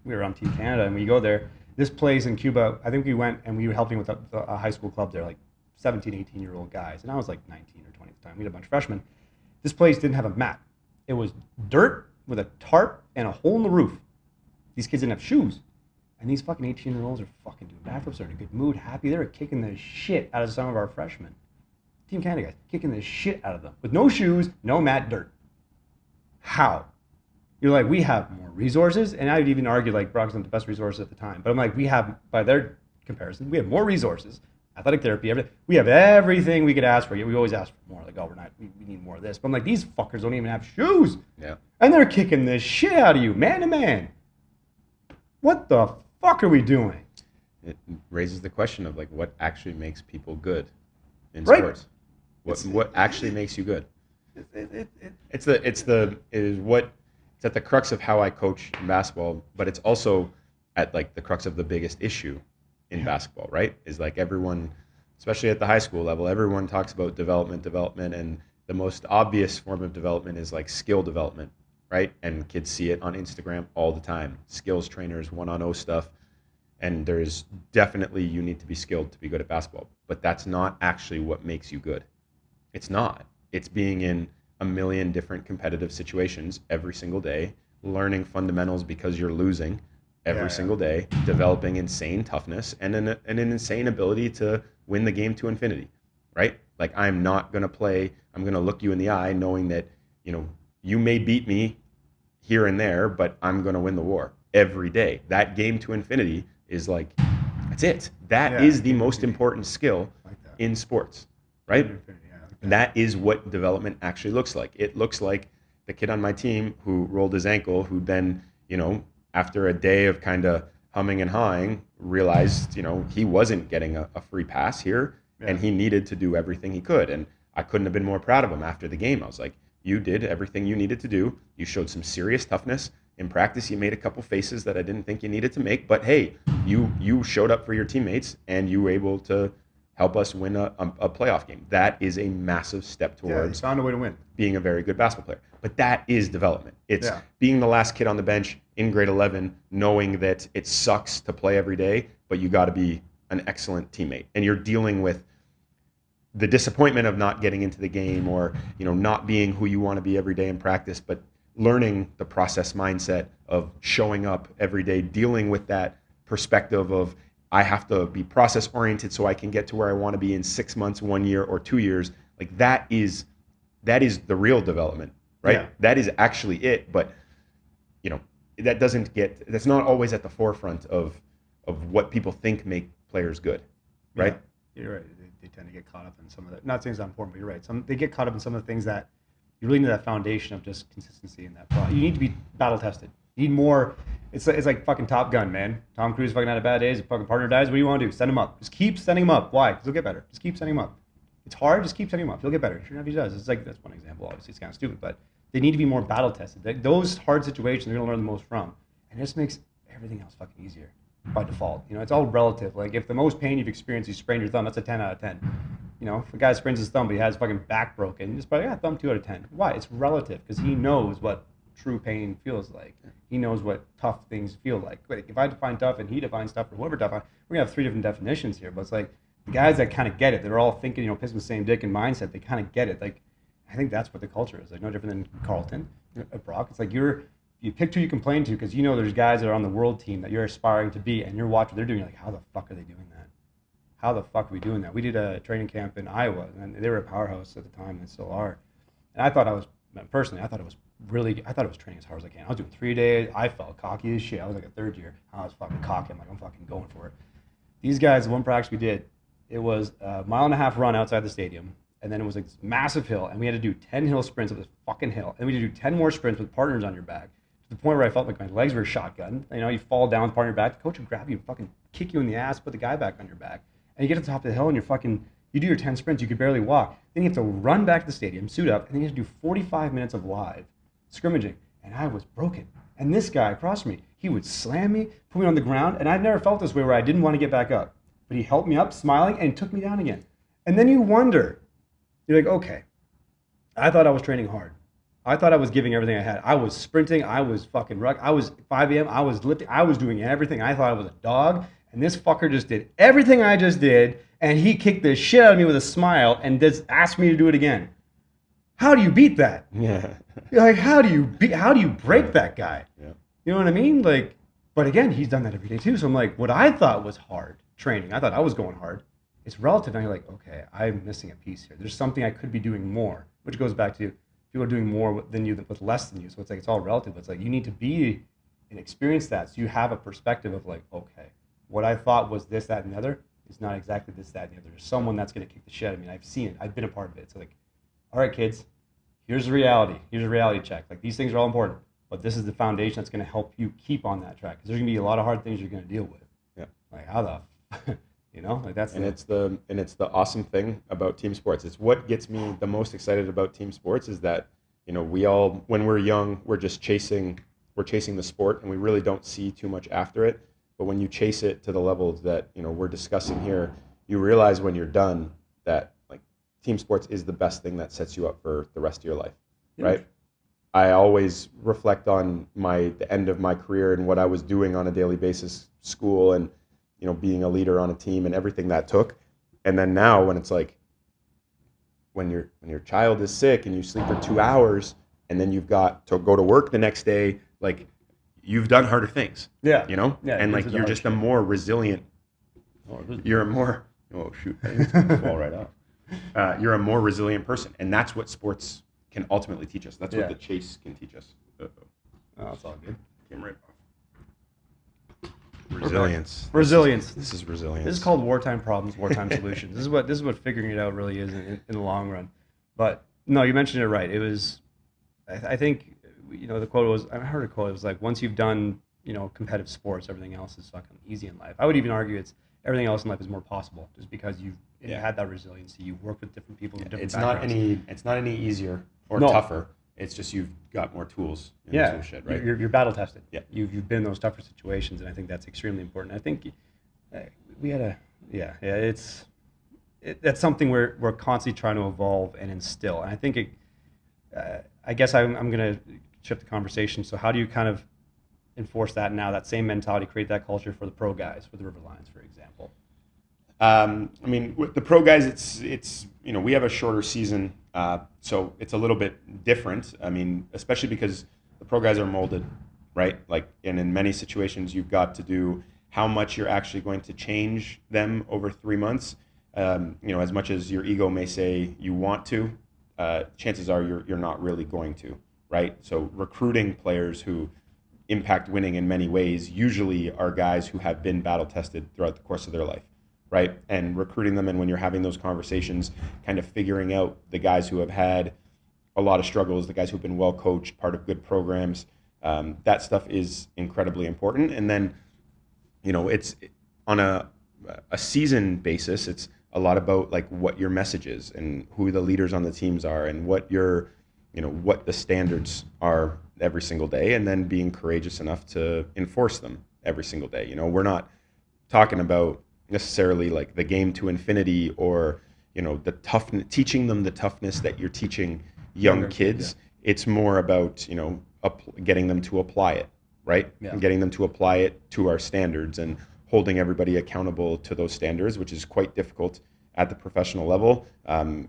we were on Team Canada, and we go there. This place in Cuba, I think we went, and we were helping with a high school club there, like 17, 18-year-old guys. And I was like 19 or 20 at the time. We had a bunch of freshmen. This place didn't have a mat. It was dirt with a tarp and a hole in the roof. These kids didn't have shoes. And these fucking 18-year-olds are fucking doing backflips. They're in a good mood, happy. They were kicking the shit out of some of our freshmen. Team Canada guys, kicking the shit out of them. With no shoes, no mat, dirt. How? You're like, we have more resources. And I'd even argue, like, Brock wasn't the best resources at the time. But I'm like, we have, by their comparison, we have more resources. Athletic therapy, everything. We have everything we could ask for. We always ask for more. Like, oh, we need more of this. But I'm like, these fuckers don't even have shoes. Yeah. And they're kicking the shit out of you, man to man. What the fuck are we doing? It raises the question of, like, what actually makes people good in right. sports. What actually makes you good? It's at the crux of how I coach in basketball, but it's also at, like, the crux of the biggest issue in basketball, right? Is, like, everyone, especially at the high school level, everyone talks about development, and the most obvious form of development is, like, skill development, right? And kids see it on Instagram all the time. Skills trainers, 1-on-0 stuff. And there's definitely, you need to be skilled to be good at basketball. But that's not actually what makes you good. It's not. It's being in a million different competitive situations every single day, learning fundamentals because you're losing every single day, developing insane toughness and an insane ability to win the game to infinity, right? Like, I'm not going to play, I'm going to look you in the eye knowing that, you know, you may beat me here and there, but I'm going to win the war every day. That game to infinity is, like, that's it. That is the most important skill in sports, right? That is what development actually looks like. It looks like the kid on my team who rolled his ankle, who then, you know, after a day of kind of humming and hawing, realized, you know, he wasn't getting a free pass here, and he needed to do everything he could. And I couldn't have been more proud of him after the game. I was like, you did everything you needed to do. You showed some serious toughness. In practice, you made a couple faces that I didn't think you needed to make. But hey, you showed up for your teammates, and you were able to help us win a playoff game. That is a massive step towards found a way to win, being a very good basketball player. But that is development. It's being the last kid on the bench in grade 11, knowing that it sucks to play every day, but you got to be an excellent teammate. And you're dealing with the disappointment of not getting into the game, or, you know, not being who you want to be every day in practice, but learning the process mindset of showing up every day, dealing with that perspective of, I have to be process oriented so I can get to where I want to be in 6 months, 1 year, or 2 years. Like, that is the real development, right? Yeah. That is actually it. But, you know, that's not always at the forefront of what people think make players good, right? Yeah, you're right. They tend to get caught up in some of that. Not saying it's not important, but you're right. They get caught up in some of the things that you really need that foundation of just consistency in that. You need to be battle tested. You need more. It's like fucking Top Gun, man. Tom Cruise fucking had a bad day. His fucking partner dies. What do you want to do? Send him up. Just keep sending him up. Why? Because he'll get better. Just keep sending him up. It's hard. Just keep sending him up. He'll get better. Sure enough, he does. It's like, that's one example. Obviously, it's kind of stupid, but they need to be more battle tested. Those hard situations, they're going to learn the most from. And it just makes everything else fucking easier by default. You know, it's all relative. Like, if the most pain you've experienced, you sprained your thumb, that's a 10 out of 10. You know, if a guy sprains his thumb, but he has his fucking back broken, just probably, thumb 2 out of 10. Why? It's relative, because he knows what true pain feels like. He knows what tough things feel like. Like if I define tough and he defines tough or whoever tough, we're gonna have 3 different definitions here. But it's like the guys that kind of get it, they're all thinking, pissing the same dick and mindset. They kind of get it. Like I think that's what the culture is. Like no different than Carleton, Brock. It's like you pick who you complain to because there's guys that are on the world team that you're aspiring to be, and you're watching what they're doing. You're like, how the fuck are they doing that? How the fuck are we doing that? We did a training camp in Iowa, and they were a powerhouse at the time, and still are. And I thought it was training as hard as I can. I was doing 3 days. I felt cocky as shit. I was like a third year. I was fucking cocky. I'm fucking going for it. These guys, the one practice we did, it was a 1.5 mile run outside the stadium, and then it was like this massive hill, and we had to do 10 hill sprints up this fucking hill, and we had to do 10 more sprints with partners on your back, to the point where I felt like my legs were shotgunned. You fall down with a partner on your back, the coach would grab you and fucking kick you in the ass, put the guy back on your back. And you get to the top of the hill and you do your 10 sprints, you could barely walk. Then you have to run back to the stadium, suit up, and then you have to do 45 minutes of live scrimmaging. And I was broken. And this guy across from me, he would slam me, put me on the ground, and I've never felt this way where I didn't want to get back up. But he helped me up, smiling, and took me down again. And then you wonder, you're like, okay, I thought I was training hard. I thought I was giving everything I had. I was sprinting, I was fucking ruck, I was 5 a.m., I was lifting, I was doing everything. I thought I was a dog. And this fucker just did everything I just did, and he kicked the shit out of me with a smile and just asked me to do it again. How do you beat that? Yeah. You're like, how do you break that guy? Yeah. You know what I mean? Like, but again, he's done that every day too. So I'm like, what I thought was hard training, I thought I was going hard. It's relative. Now you're like, okay, I'm missing a piece here. There's something I could be doing more, which goes back to people are doing more than you with less than you. So it's like, it's all relative. It's like, you need to be and experience that. So you have a perspective of like, okay, what I thought was this, that, and the other is not exactly this, that, and the other. There's someone that's going to kick the shit out of me. I've seen it. I've been a part of it. It's like, all right, kids, here's the reality. Here's a reality check. Like, these things are all important, but this is the foundation that's going to help you keep on that track. Because there's going to be a lot of hard things you're going to deal with. Yeah. Like, how the, like that's. And it's the awesome thing about team sports. It's what gets me the most excited about team sports is that, we all, when we're young, we're chasing the sport, and we really don't see too much after it. But when you chase it to the levels that we're discussing here, you realize when you're done that like team sports is the best thing that sets you up for the rest of your life, right? I always reflect on the end of my career and what I was doing on a daily basis, school and being a leader on a team and everything that took. And then now when it's like when your child is sick and you sleep for 2 hours and then you've got to go to work the next day, like you've done harder things. Yeah. Yeah, and like you're just a more resilient. You're a more shoot, it's gonna fall right off. You're a more resilient person, and that's what sports can ultimately teach us. That's what the chase can teach us. Oh, that's all good. Came right off. Resilience. This is resilience. This is called wartime problems, wartime solutions. This is what figuring it out really is in the long run. But no, you mentioned it right. It was, I think. The quote was, I heard a quote, it was like, once you've done, competitive sports, everything else is fucking easy in life. I would even argue everything else in life is more possible just because you've had that resiliency. You've worked with different people. It's not any easier or tougher. It's just you've got more tools in the tool shed, right? You're battle tested. Yeah. You've been in those tougher situations, and I think that's extremely important. I think that's something we're constantly trying to evolve and instill. And I think I guess I'm going to shift the conversation. So how do you kind of enforce that now, that same mentality, create that culture for the pro guys, for the River Lions, for example? With the pro guys, it's we have a shorter season, so it's a little bit different. Especially because the pro guys are molded, right? Like, and in many situations, you've got to do how much you're actually going to change them over 3 months. As much as your ego may say you want to, chances are you're not really going to. Right? So recruiting players who impact winning in many ways usually are guys who have been battle tested throughout the course of their life, right? And recruiting them, and when you're having those conversations, kind of figuring out the guys who have had a lot of struggles, the guys who've been well coached, part of good programs, that stuff is incredibly important. And then, it's on a season basis, it's a lot about like what your message is and who the leaders on the teams are and what what the standards are every single day, and then being courageous enough to enforce them every single day. We're not talking about necessarily like the game to infinity or, the toughness, teaching them the toughness that you're teaching young kids. Yeah. It's more about, getting them to apply it, right? Yeah. And getting them to apply it to our standards and holding everybody accountable to those standards, which is quite difficult at the professional level.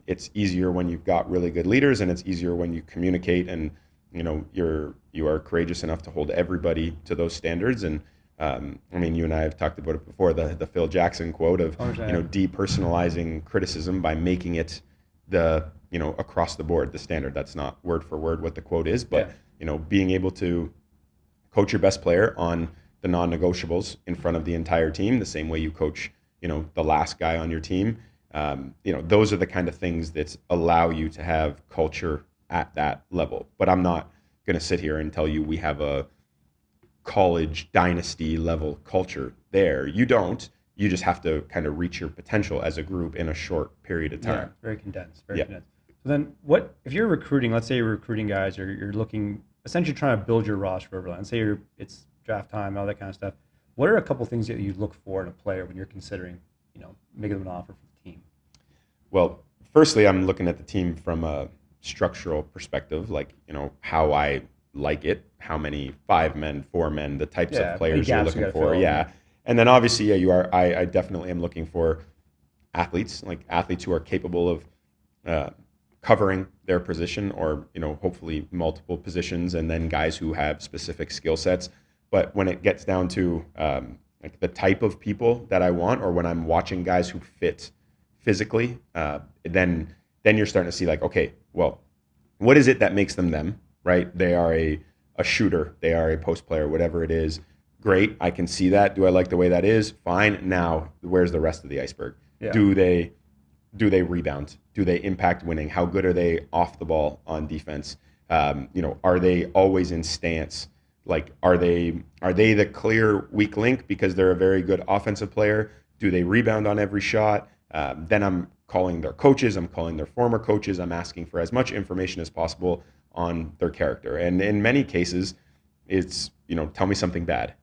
It's easier when you've got really good leaders, and it's easier when you communicate and you are courageous enough to hold everybody to those standards. And I mean, you and I have talked about it before, the Phil Jackson quote of depersonalizing criticism by making it across the board the standard. That's not word for word what the quote is, but being able to coach your best player on the non-negotiables in front of the entire team, the same way you coach the last guy on your team. Those are the kind of things that allow you to have culture at that level. But I'm not going to sit here and tell you we have a college dynasty level culture there. You don't. You just have to kind of reach your potential as a group in a short period of time. Yeah, very condensed. Very condensed. So then what, if you're recruiting, let's say you're recruiting guys, or you're looking, essentially trying to build your roster for Riverland, say it's draft time, all that kind of stuff. What are a couple things that you look for in a player when you're considering, making them an offer for the team? Well, firstly, I'm looking at the team from a structural perspective, like, how I like it, how many 5 men, 4 men, the types of players you're looking for. And then obviously, I definitely am looking for athletes who are capable of covering their position, or, hopefully multiple positions, and then guys who have specific skill sets. But when it gets down to like the type of people that I want, or when I'm watching guys who fit physically, then you're starting to see like, okay, well, what is it that makes them them, right? They are a shooter, they are a post player, whatever it is. Great, I can see that. Do I like the way that is? Fine. Now, where's the rest of the iceberg? Yeah. Do they rebound? Do they impact winning? How good are they off the ball on defense? Are they always in stance? Like, are they the clear weak link because they're a very good offensive player? Do they rebound on every shot? Then I'm calling their coaches. I'm calling their former coaches. I'm asking for as much information as possible on their character. And in many cases, it's, tell me something bad.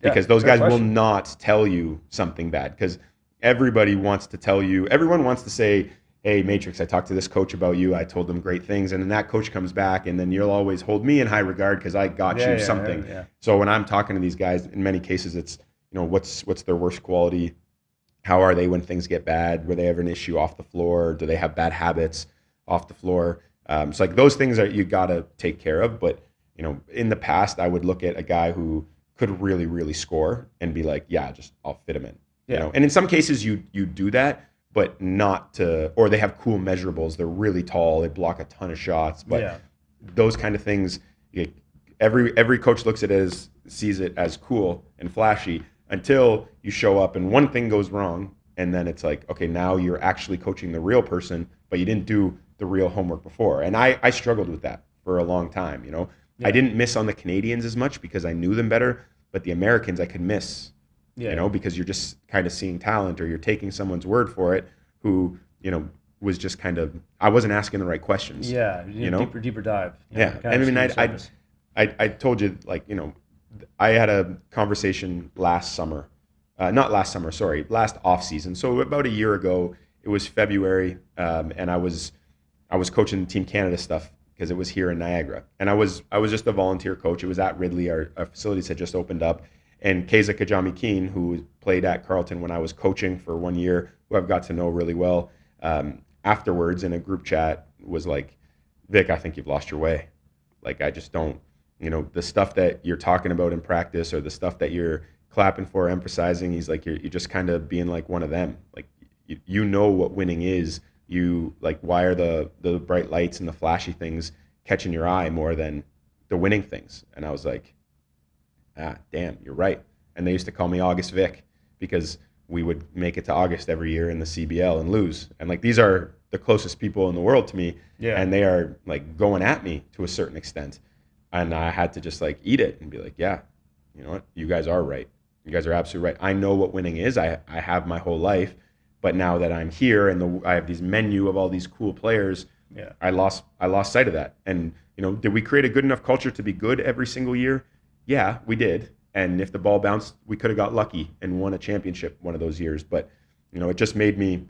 Because those guys will not tell you something bad, because everybody wants to tell you, everyone wants to say, hey, Matrix, I talked to this coach about you. I told them great things. And then that coach comes back, and then you'll always hold me in high regard because I got you something. Yeah. So when I'm talking to these guys, in many cases, it's, what's their worst quality? How are they when things get bad? Were they ever an issue off the floor? Do they have bad habits off the floor? So like those things that you got to take care of. But, in the past, I would look at a guy who could really, really score and be like, yeah, I'll fit him in. And in some cases you do that, but not to, or they have cool measurables. They're really tall. They block a ton of shots. But those kind of things, every coach sees it as cool and flashy until you show up and one thing goes wrong. And then it's like, okay, now you're actually coaching the real person, but you didn't do the real homework before. And I struggled with that for a long time. I didn't miss on the Canadians as much because I knew them better, but the Americans I could miss. Because you're just kind of seeing talent, or you're taking someone's word for it who, was just kind of, I wasn't asking the right questions. Deeper dive. And I mean, I told you, like, I had a conversation last off season. So about a year ago, it was February, and I was coaching Team Canada stuff because it was here in Niagara. And I was just a volunteer coach. It was at Ridley. Our facilities had just opened up. And Keza Kajami-Keen, who played at Carleton when I was coaching for 1 year, who I've got to know really well, afterwards in a group chat was like, Vic, I think you've lost your way. Like, I just don't, the stuff that you're talking about in practice, or the stuff that you're clapping for, emphasizing, he's like, you're just kind of being like one of them. Like, you know what winning is. You, like, why are the bright lights and the flashy things catching your eye more than the winning things? And I was like, damn, you're right. And they used to call me August Vic because we would make it to August every year in the CBL and lose. And like, these are the closest people in the world to me. And they are like going at me to a certain extent. And I had to just like eat it and be like, yeah, you know what? You guys are right. You guys are absolutely right. I know what winning is. I have my whole life. But now that I'm here and I have these menu of all these cool players, I lost sight of that. And, did we create a good enough culture to be good every single year? Yeah, we did. And if the ball bounced, we could have got lucky and won a championship one of those years. But, it just made me,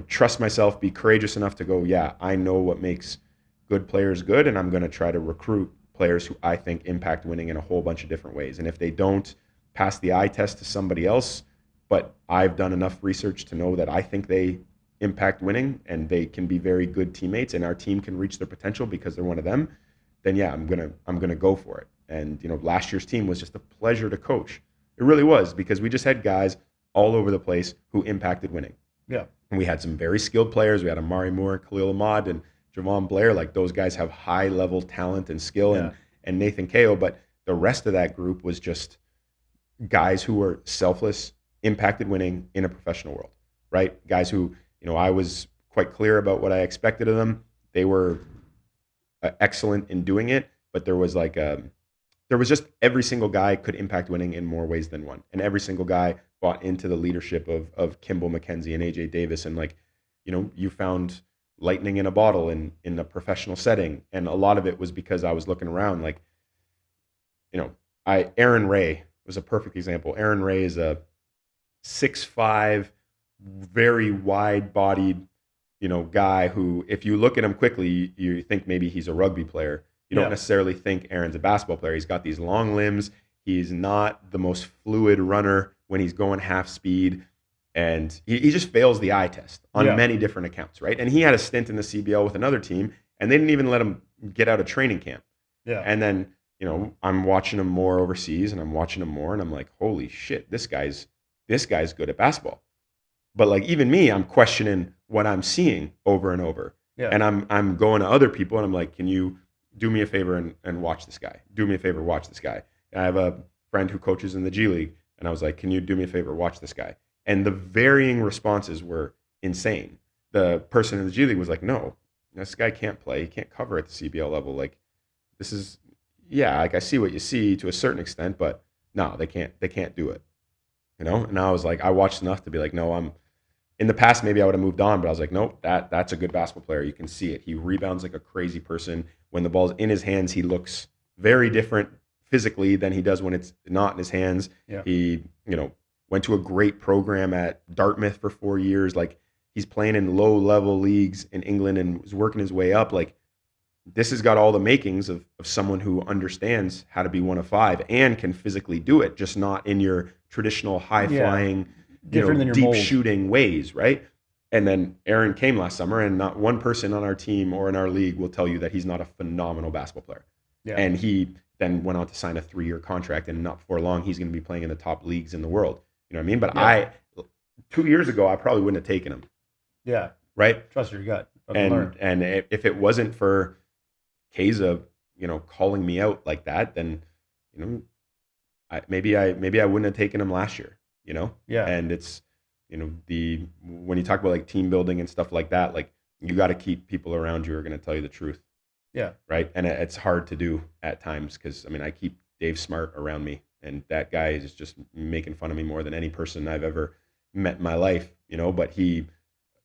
trust myself, be courageous enough to go, yeah, I know what makes good players good, and I'm going to try to recruit players who I think impact winning in a whole bunch of different ways. And if they don't pass the eye test to somebody else, but I've done enough research to know that I think they impact winning and they can be very good teammates and our team can reach their potential because they're one of them, then yeah, I'm gonna go for it. And last year's team was just a pleasure to coach. It really was, because we just had guys all over the place who impacted winning. Yeah. And we had some very skilled players. We had Amari Moore, Khalil Ahmad, and Javon Blair. Like, those guys have high level talent and skill, and Nathan Kao. But the rest of that group was just guys who were selfless, impacted winning in a professional world, right? Guys who, I was quite clear about what I expected of them. They were excellent in doing it, but there was just every single guy could impact winning in more ways than one. And every single guy bought into the leadership of Kimball McKenzie and AJ Davis. And you found lightning in a bottle in a professional setting. And a lot of it was because I was looking around, Aaron Ray was a perfect example. Aaron Ray is a 6'5", very wide-bodied, guy who, if you look at him quickly, you think maybe he's a rugby player. You don't necessarily think Aaron's a basketball player. He's got these long limbs. He's not the most fluid runner when he's going half speed. And he just fails the eye test on many different accounts, right? And he had a stint in the CBL with another team, and they didn't even let him get out of training camp. Yeah. And then, I'm watching him more overseas, and I'm watching him more, and I'm like, holy shit, this guy's good at basketball. But even me, I'm questioning what I'm seeing over and over. Yeah. And I'm going to other people, and I'm like, can you do me a favor and watch this guy? Do me a favor, watch this guy. And I have a friend who coaches in the G League, and I was like, can you do me a favor, watch this guy? And the varying responses were insane. The person in the G League was like, no, this guy can't play. He can't cover at the CBL level. This is, I see what you see to a certain extent, but no, they can't do it. And I was like, I watched enough to be like, no, in the past, maybe I would have moved on, but I was like, nope, that's a good basketball player. You can see it. He rebounds like a crazy person. When the ball's in his hands, he looks very different physically than he does when it's not in his hands. Yeah. He, went to a great program at Dartmouth for 4 years. He's playing in low-level leagues in England and was working his way up. This has got all the makings of someone who understands how to be one of five and can physically do it, just not in your traditional high-flying, deep mold. Shooting ways, right? And then Aaron came last summer, and not one person on our team or in our league will tell you that he's not a phenomenal basketball player. Yeah. And he then went on to sign a 3-year contract, and not before long, he's going to be playing in the top leagues in the world. You know what I mean? But 2 years ago, I probably wouldn't have taken him. Yeah. Right? Trust your gut. And if it wasn't for Keza, calling me out like that, then, maybe I wouldn't have taken him last year, Yeah. And it's, when you talk about team building and stuff like that, you got to keep people around you who are going to tell you the truth. Yeah. Right. And it's hard to do at times because, I keep Dave Smart around me, and that guy is just making fun of me more than any person I've ever met in my life, but he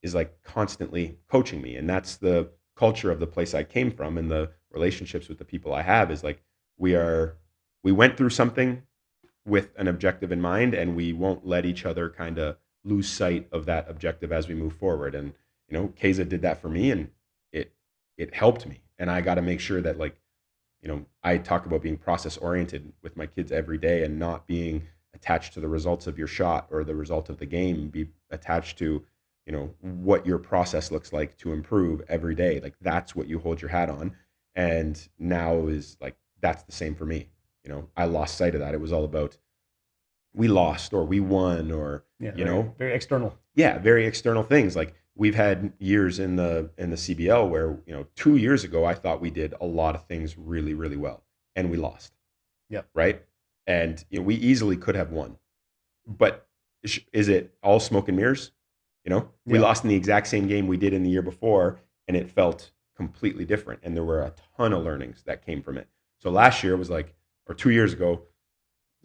is constantly coaching me. And that's the culture of the place I came from, and the relationships with the people I have is we went through something with an objective in mind, and we won't let each other kind of lose sight of that objective as we move forward. And, Keza did that for me, and it helped me. And I got to make sure that I talk about being process oriented with my kids every day, and not being attached to the results of your shot or the result of the game. Be attached to, what your process looks like to improve every day. That's what you hold your hat on. And now is that's the same for me. I lost sight of that. It was all about we lost or we won or, very external. Yeah. Very external things. We've had years in the CBL where, 2 years ago, I thought we did a lot of things really, really well, and we lost. Yeah. Right. And we easily could have won, but is it all smoke and mirrors? We lost in the exact same game we did in the year before, and it felt completely different. And there were a ton of learnings that came from it. So last year was or 2 years ago,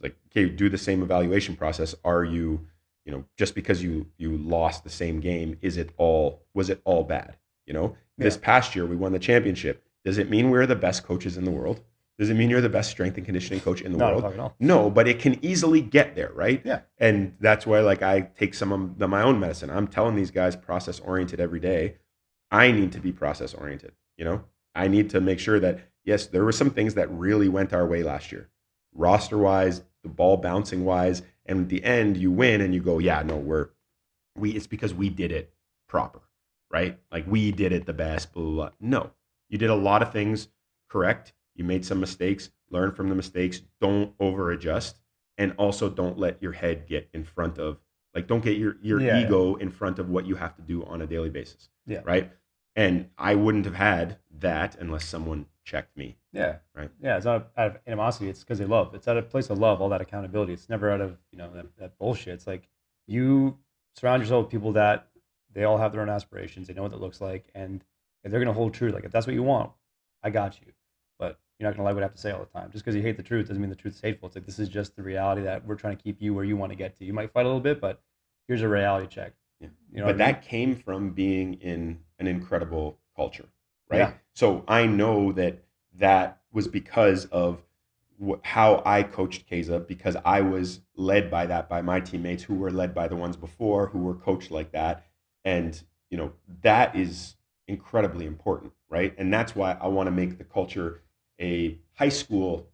okay, do the same evaluation process. Are you, just because you lost the same game, was it all bad? This past year we won the championship. Does it mean we're the best coaches in the world? Does it mean you're the best strength and conditioning coach in the world? Not at all. No, but it can easily get there, right? Yeah. And that's why I take some of my own medicine. I'm telling these guys process oriented every day. I need to be process oriented. I need to make sure that yes, there were some things that really went our way last year, roster wise, the ball bouncing wise, and at the end you win and you go, yeah, no, it's because we did it proper, right? Like we did it the best, blah, blah, blah. No, you did a lot of things correct. You made some mistakes, learn from the mistakes, don't over adjust, and also don't let your head get in front of, like, don't get your ego in front of what you have to do on a daily basis. Yeah. Right. And I wouldn't have had that unless someone checked me. Yeah. Right. Yeah. It's not out of animosity. It's because they love. It's out of a place of love, all that accountability. It's never out of, that bullshit. It's like you surround yourself with people that they all have their own aspirations. They know what that looks like. And if they're going to hold true, like if that's what you want, I got you. But you're not going to like what I have to say all the time. Just because you hate the truth doesn't mean the truth is hateful. It's like, this is just the reality that we're trying to keep you where you want to get to. You might fight a little bit, but here's a reality check. Yeah. But that came from being in an incredible culture, right? Yeah. So I know that was because of how I coached Keza, because I was led by that by my teammates who were led by the ones before who were coached like that. And, that is incredibly important, right? And that's why I want to make the culture a high school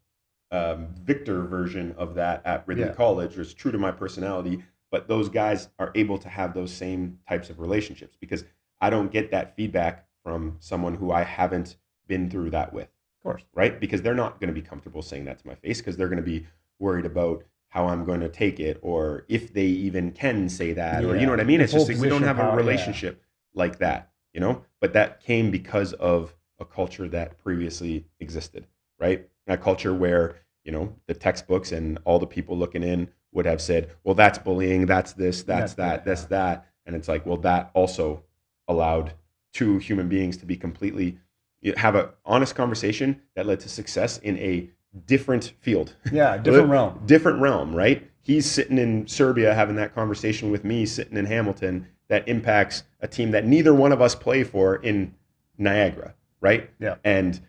Victor version of that at Ridley College. It's true to my personality, but those guys are able to have those same types of relationships because I don't get that feedback from someone who I haven't been through that with. Of course. Right? Because they're not going to be comfortable saying that to my face because they're going to be worried about how I'm going to take it or if they even can say that or you know what I mean? It's just like we don't have a relationship like that, but that came because of a culture that previously existed, right? A culture where, the textbooks and all the people looking in would have said, well, that's bullying, that's this, that's that. And it's like, well, that also allowed two human beings to be completely, have an honest conversation that led to success in a different field. Yeah, different realm. Different realm, right? He's sitting in Serbia having that conversation with me sitting in Hamilton that impacts a team that neither one of us play for in Niagara, right? Yeah. And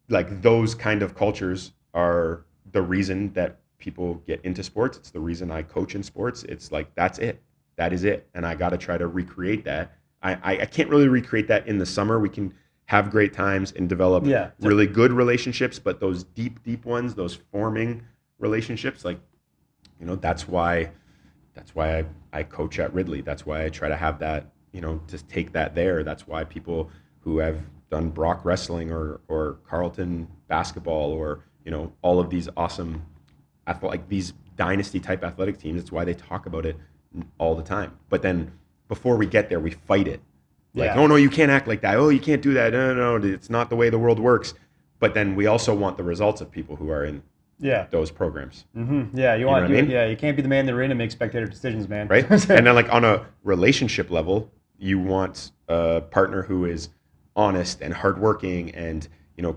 like those kind of cultures are the reason that people get into sports. It's the reason I coach in sports. It's like, that's it. That is it. And I got to try to recreate that. I can't really recreate that in the summer. We can have great times and develop really good relationships, but those deep ones, those forming relationships, like, that's why I coach at Ridley. That's why I try to have that, just take that there. That's why people who have done Brock wrestling or Carleton basketball or, all of these awesome, like these dynasty type athletic teams, it's why they talk about it all the time. But then before we get there, we fight it. Like, oh no, you can't act like that. Oh, you can't do that. No, it's not the way the world works. But then we also want the results of people who are in those programs. Mm-hmm. Yeah, you can't be the man in the ring and make spectator decisions, man. Right? And then like on a relationship level, you want a partner who is honest and hardworking and,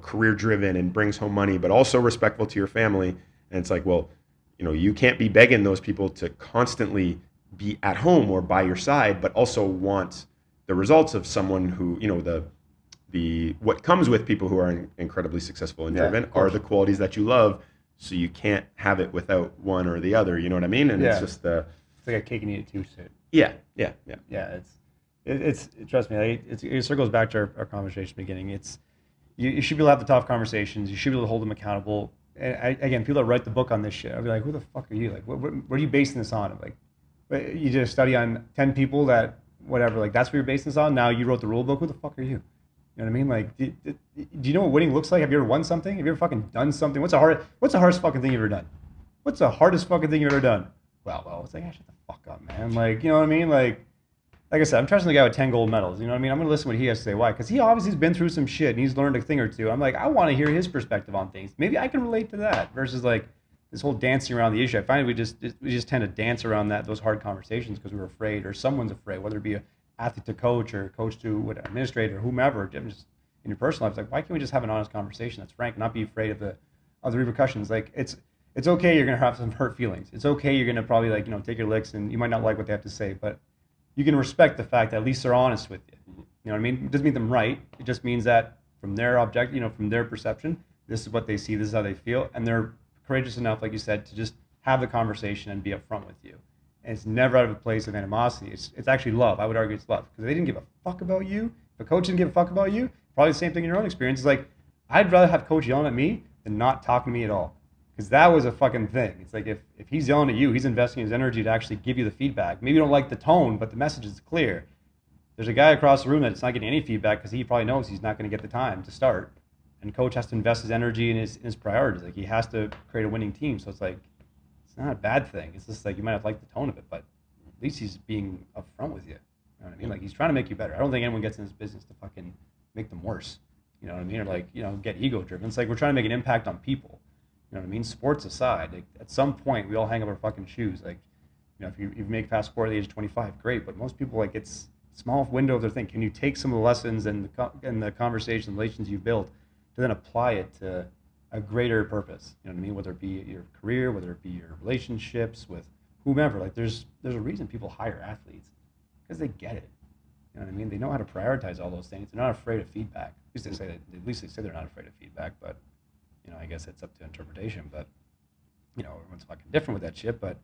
career driven and brings home money, but also respectful to your family. And it's like, well, you can't be begging those people to constantly be at home or by your side, but also want the results of someone who, the what comes with people who are incredibly successful and driven are the qualities that you love. So you can't have it without one or the other. You know what I mean? And it's just it's like a cake and eat it too shit. Yeah. It's trust me. It circles back to our conversation beginning. You should be able to have the tough conversations. You should be able to hold them accountable. And again, people that write the book on this shit, I'll be like, who the fuck are you? Like, what are you basing this on? I'm like, you did a study on 10 people that whatever. Like, that's what you're basing this on. Now you wrote the rule book. Who the fuck are you? You know what I mean? Like, do you know what winning looks like? Have you ever won something? Have you ever fucking done something? What's the hardest fucking thing you've ever done? What's the hardest fucking thing you've ever done? Well, it's like, shut the fuck up, man. Like, you know what I mean? Like I said, I'm trusting the guy with 10 gold medals. You know what I mean? I'm going to listen to what he has to say. Why? Because he obviously has been through some shit and he's learned a thing or two. I'm like, I want to hear his perspective on things. Maybe I can relate to that versus like this whole dancing around the issue. I find we just tend to dance around those hard conversations because we're afraid or someone's afraid, whether it be an athlete to coach or coach to administrator or whomever. Just in your personal life, it's like, why can't we just have an honest conversation that's frank and not be afraid of the repercussions? Like, it's okay, you're going to have some hurt feelings. It's okay, you're going to probably take your licks and you might not like what they have to say, but you can respect the fact that at least they're honest with you. You know what I mean? It doesn't mean them right. It just means that from their from their perception, this is what they see, this is how they feel, and they're courageous enough, like you said, to just have the conversation and be upfront with you. And it's never out of a place of animosity. It's actually love. I would argue it's love. Because they didn't give a fuck about you. If a coach didn't give a fuck about you, probably the same thing in your own experience. It's like, I'd rather have coach yelling at me than not talking to me at all. Because that was a fucking thing. It's like if he's yelling at you, he's investing his energy to actually give you the feedback. Maybe you don't like the tone, but the message is clear. There's a guy across the room that's not getting any feedback because he probably knows he's not going to get the time to start. And coach has to invest his energy in his priorities. Like he has to create a winning team. So it's like, it's not a bad thing. It's just like you might have liked the tone of it, but at least he's being upfront with you. You know what I mean? Like he's trying to make you better. I don't think anyone gets in this business to fucking make them worse. You know what I mean? Or like, get ego driven. It's like we're trying to make an impact on people. You know what I mean? Sports aside, like at some point we all hang up our fucking shoes. Like, if you make fast sport at the age of 25, great. But most people, like, it's a small window of their thing. Can you take some of the lessons and the conversation relations you've built to then apply it to a greater purpose? You know what I mean? Whether it be your career, whether it be your relationships with whomever. Like there's a reason people hire athletes because they get it. You know what I mean? They know how to prioritize all those things. They're not afraid of feedback. At least they say they're not afraid of feedback, but I guess it's up to interpretation. But everyone's fucking different with that shit. But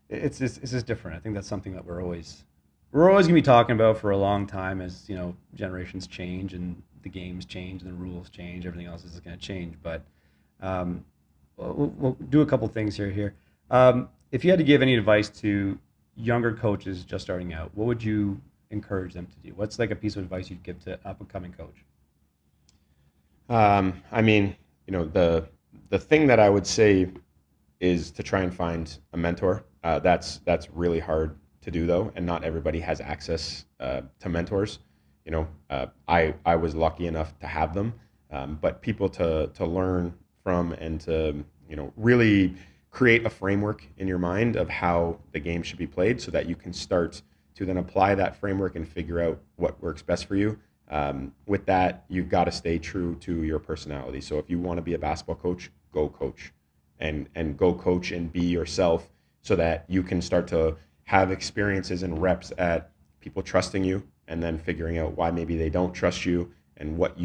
it's just different. I think that's something that we're always gonna be talking about for a long time as generations change and the games change and the rules change. Everything else is going to change. But we'll do a couple things here. If you had to give any advice to younger coaches just starting out, what would you encourage them to do? What's like a piece of advice you'd give to an up-and-coming coach? I mean, the thing that I would say is to try and find a mentor. That's really hard to do though, and not everybody has access to mentors. I was lucky enough to have them, but people to learn from and to really create a framework in your mind of how the game should be played, so that you can start to then apply that framework and figure out what works best for you. With that, you've got to stay true to your personality. So if you want to be a basketball coach, go coach, and go coach and be yourself, so that you can start to have experiences and reps at people trusting you, and then figuring out why maybe they don't trust you, and what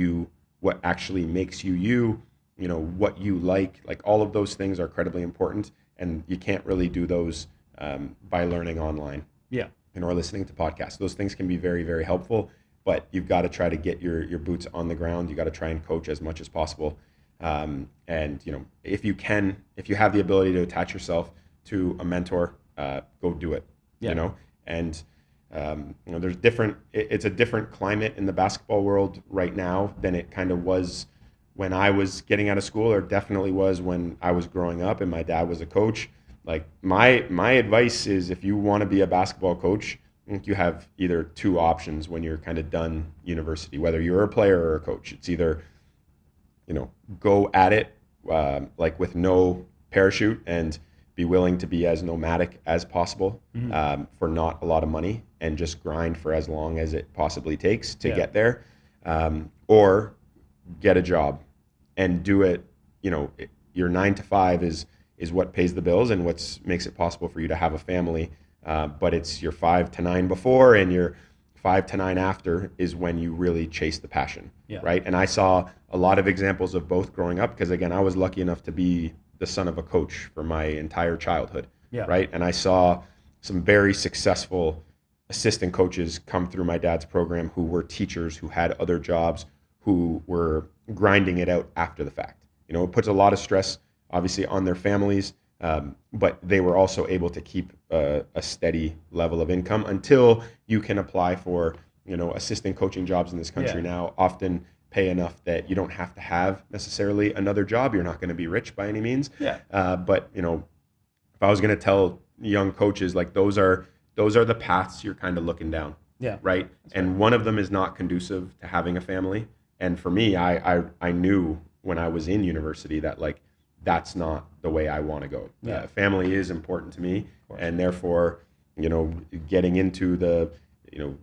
actually makes you, what you like all of those things are incredibly important, and you can't really do those by learning online. Yeah. Or listening to podcasts. Those things can be very, very helpful, but you've got to try to get your boots on the ground. You got to try and coach as much as possible. And if you have the ability to attach yourself to a mentor, go do it. Yeah. And there's it's a different climate in the basketball world right now than it kind of was when I was getting out of school, or definitely was when I was growing up and my dad was a coach. Like my advice is, if you want to be a basketball coach, I think you have either two options when you're kind of done university, whether you're a player or a coach. It's either, go at it with no parachute and be willing to be as nomadic as possible, for not a lot of money, and just grind for as long as it possibly takes to get there, or get a job and do it. Your 9 to 5 is what pays the bills and what makes it possible for you to have a family. But it's your 5 to 9 before and your 5 to 9 after is when you really chase the passion, right? And I saw a lot of examples of both growing up, because again, I was lucky enough to be the son of a coach for my entire childhood, right? And I saw some very successful assistant coaches come through my dad's program who were teachers, who had other jobs, who were grinding it out after the fact. It puts a lot of stress obviously on their families, but they were also able to keep a steady level of income until you can apply for, assistant coaching jobs in this country now often pay enough that you don't have to have necessarily another job. You're not going to be rich by any means. But if I was going to tell young coaches, like those are the paths you're kind of looking down. Right. And one of them is not conducive to having a family. And for me, I knew when I was in university that that's not the way I want to go. Family is important to me, and therefore, getting into the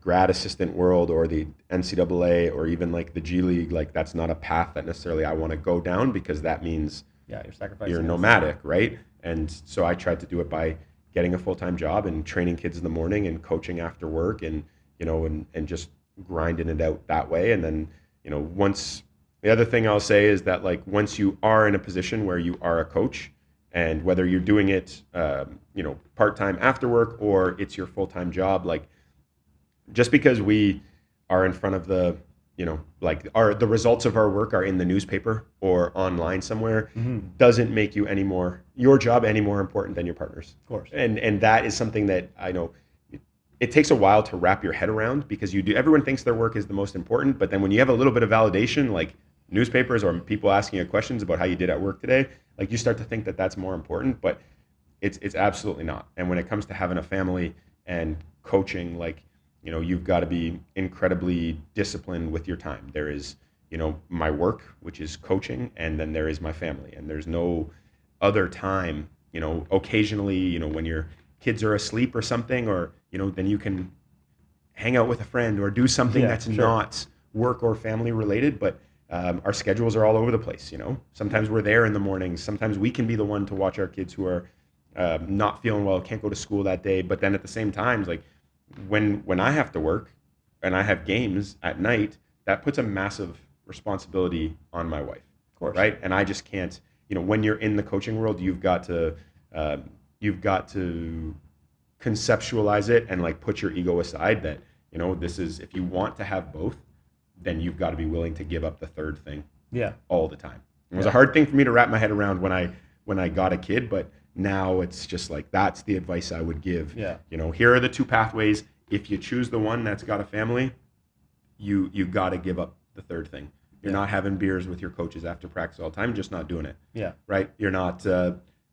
grad assistant world or the NCAA or even the G League, that's not a path that necessarily I want to go down, because that means you're sacrificing. You're nomadic, right? And so I tried to do it by getting a full-time job and training kids in the morning and coaching after work, and and just grinding it out that way. And then once. The other thing I'll say is that once you are in a position where you are a coach, and whether you're doing it, part-time after work or it's your full-time job, just because we are in front of the, like the results of our work are in the newspaper or online somewhere, doesn't make you your job any more important than your partner's. Of course. And that is something that I know it takes a while to wrap your head around, because everyone thinks their work is the most important, but then when you have a little bit of validation, like newspapers or people asking you questions about how you did at work today, like you start to think that that's more important, but it's absolutely not. And when it comes to having a family and coaching, like, you've got to be incredibly disciplined with your time. There is, my work, which is coaching, and then there is my family, and there's no other time. Occasionally, when your kids are asleep or something, or, then you can hang out with a friend or do something that's not work or family related, but our schedules are all over the place. Sometimes we're there in the mornings. Sometimes we can be the one to watch our kids who are not feeling well, can't go to school that day. But then at the same time, like when I have to work and I have games at night, that puts a massive responsibility on my wife. Of course. Right. And I just can't, when you're in the coaching world, you've got to conceptualize it and like put your ego aside that, this is, if you want to have both, then you've got to be willing to give up the third thing all the time. It was a hard thing for me to wrap my head around when I got a kid, but now it's just like, that's the advice I would give. Here are the two pathways. If you choose the one that's got a family, you got to give up the third thing. You're not having beers with your coaches after practice all the time, just not doing it. Right? You're not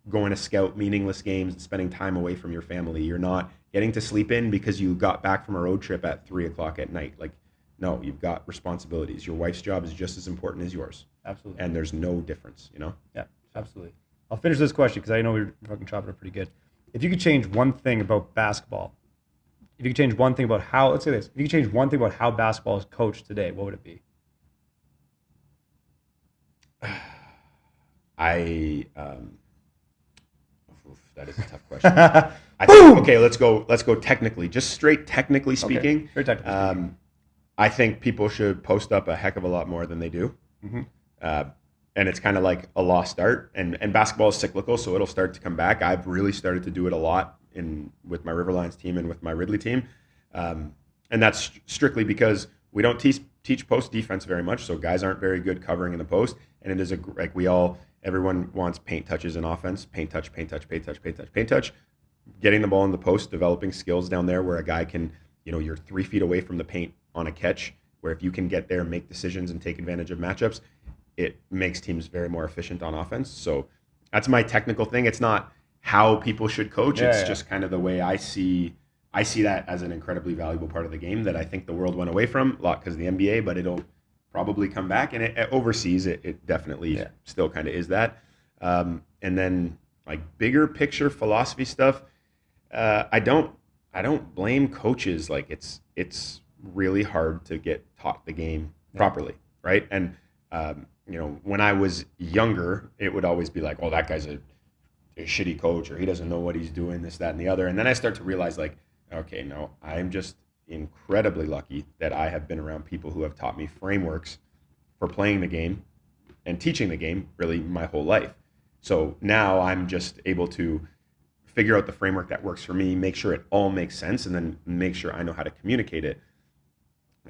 going to scout meaningless games and spending time away from your family. You're not getting to sleep in because you got back from a road trip at 3:00 at night. Like, no, you've got responsibilities. Your wife's job is just as important as yours. Absolutely. And there's no difference, Yeah, absolutely. I'll finish this question because I know we're fucking chopping it pretty good. If you could change one thing about basketball, if you could change one thing about how, let's say this, if you could change one thing about how basketball is coached today, what would it be? That is a tough question. Okay, let's go technically, just straight technically speaking. Okay. Straight technically speaking. I think people should post up a heck of a lot more than they do. And it's kind of like a lost art, and basketball is cyclical, so it'll start to come back. I've really started to do it a lot with my River Lions team and with my Ridley team. And that's strictly because we don't teach post defense very much, so guys aren't very good covering in the post. And it is everyone wants paint touches in offense, paint touch, paint touch, paint touch, paint touch, paint touch. Getting the ball in the post, developing skills down there where a guy can, you're 3 feet away from the paint on a catch, where if you can get there, make decisions, and take advantage of matchups, it makes teams very more efficient on offense. So that's my technical thing. It's not how people should coach. It's just kind of the way I see that as an incredibly valuable part of the game that I think the world went away from a lot because of the NBA, but it'll probably come back. And overseas, it definitely still kind of is that. And then like bigger picture philosophy stuff, I don't blame coaches. Like it's really hard to get taught the game properly, right? And when I was younger, it would always be like, oh, that guy's a shitty coach, or he doesn't know what he's doing, this, that, and the other. And then I start to realize, like, okay, no, I'm just incredibly lucky that I have been around people who have taught me frameworks for playing the game and teaching the game really my whole life. So now I'm just able to figure out the framework that works for me, make sure it all makes sense, and then make sure I know how to communicate it.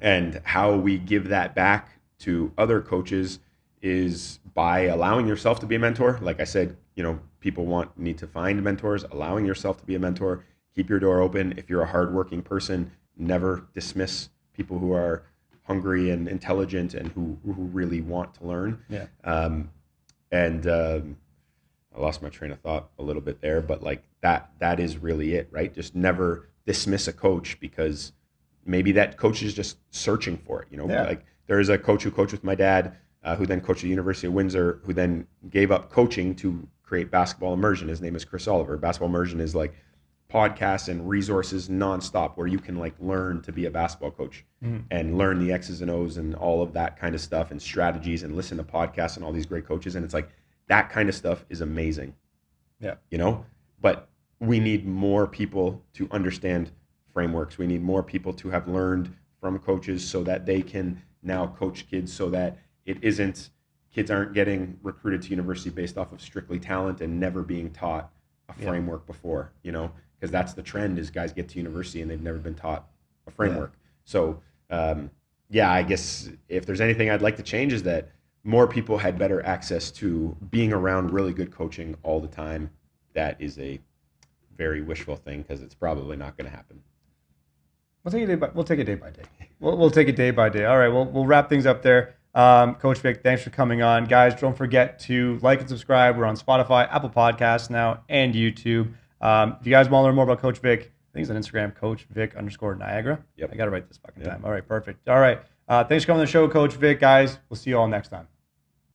And how we give that back to other coaches is by allowing yourself to be a mentor. Like I said, people need to find mentors, allowing yourself to be a mentor, keep your door open. If you're a hardworking person, never dismiss people who are hungry and intelligent and who really want to learn. I lost my train of thought a little bit there, but like that is really it, right? Just never dismiss a coach because maybe that coach is just searching for it. Like there is a coach who coached with my dad, who then coached at the University of Windsor, who then gave up coaching to create Basketball Immersion. His name is Chris Oliver. Basketball Immersion is like podcasts and resources nonstop where you can like learn to be a basketball coach and learn the X's and O's and all of that kind of stuff and strategies and listen to podcasts and all these great coaches. And it's like that kind of stuff is amazing. But we need more people to understand frameworks. We need more people to have learned from coaches so that they can now coach kids, so that kids aren't getting recruited to university based off of strictly talent and never being taught a framework before, because that's the trend is guys get to university and they've never been taught a framework. So yeah, I guess if there's anything I'd like to change is that more people had better access to being around really good coaching all the time. That is a very wishful thing because it's probably not going to happen. We'll take it day by day. We'll take it day by day. All right, we'll wrap things up there. Coach Vic, thanks for coming on. Guys, don't forget to like and subscribe. We're on Spotify, Apple Podcasts now, and YouTube. If you guys want to learn more about Coach Vic, I think he's on Instagram, Coach Vic_Niagara. Yep. I got to write this fucking time. All right, perfect. All right. Thanks for coming on the show, Coach Vic. Guys, we'll see you all next time.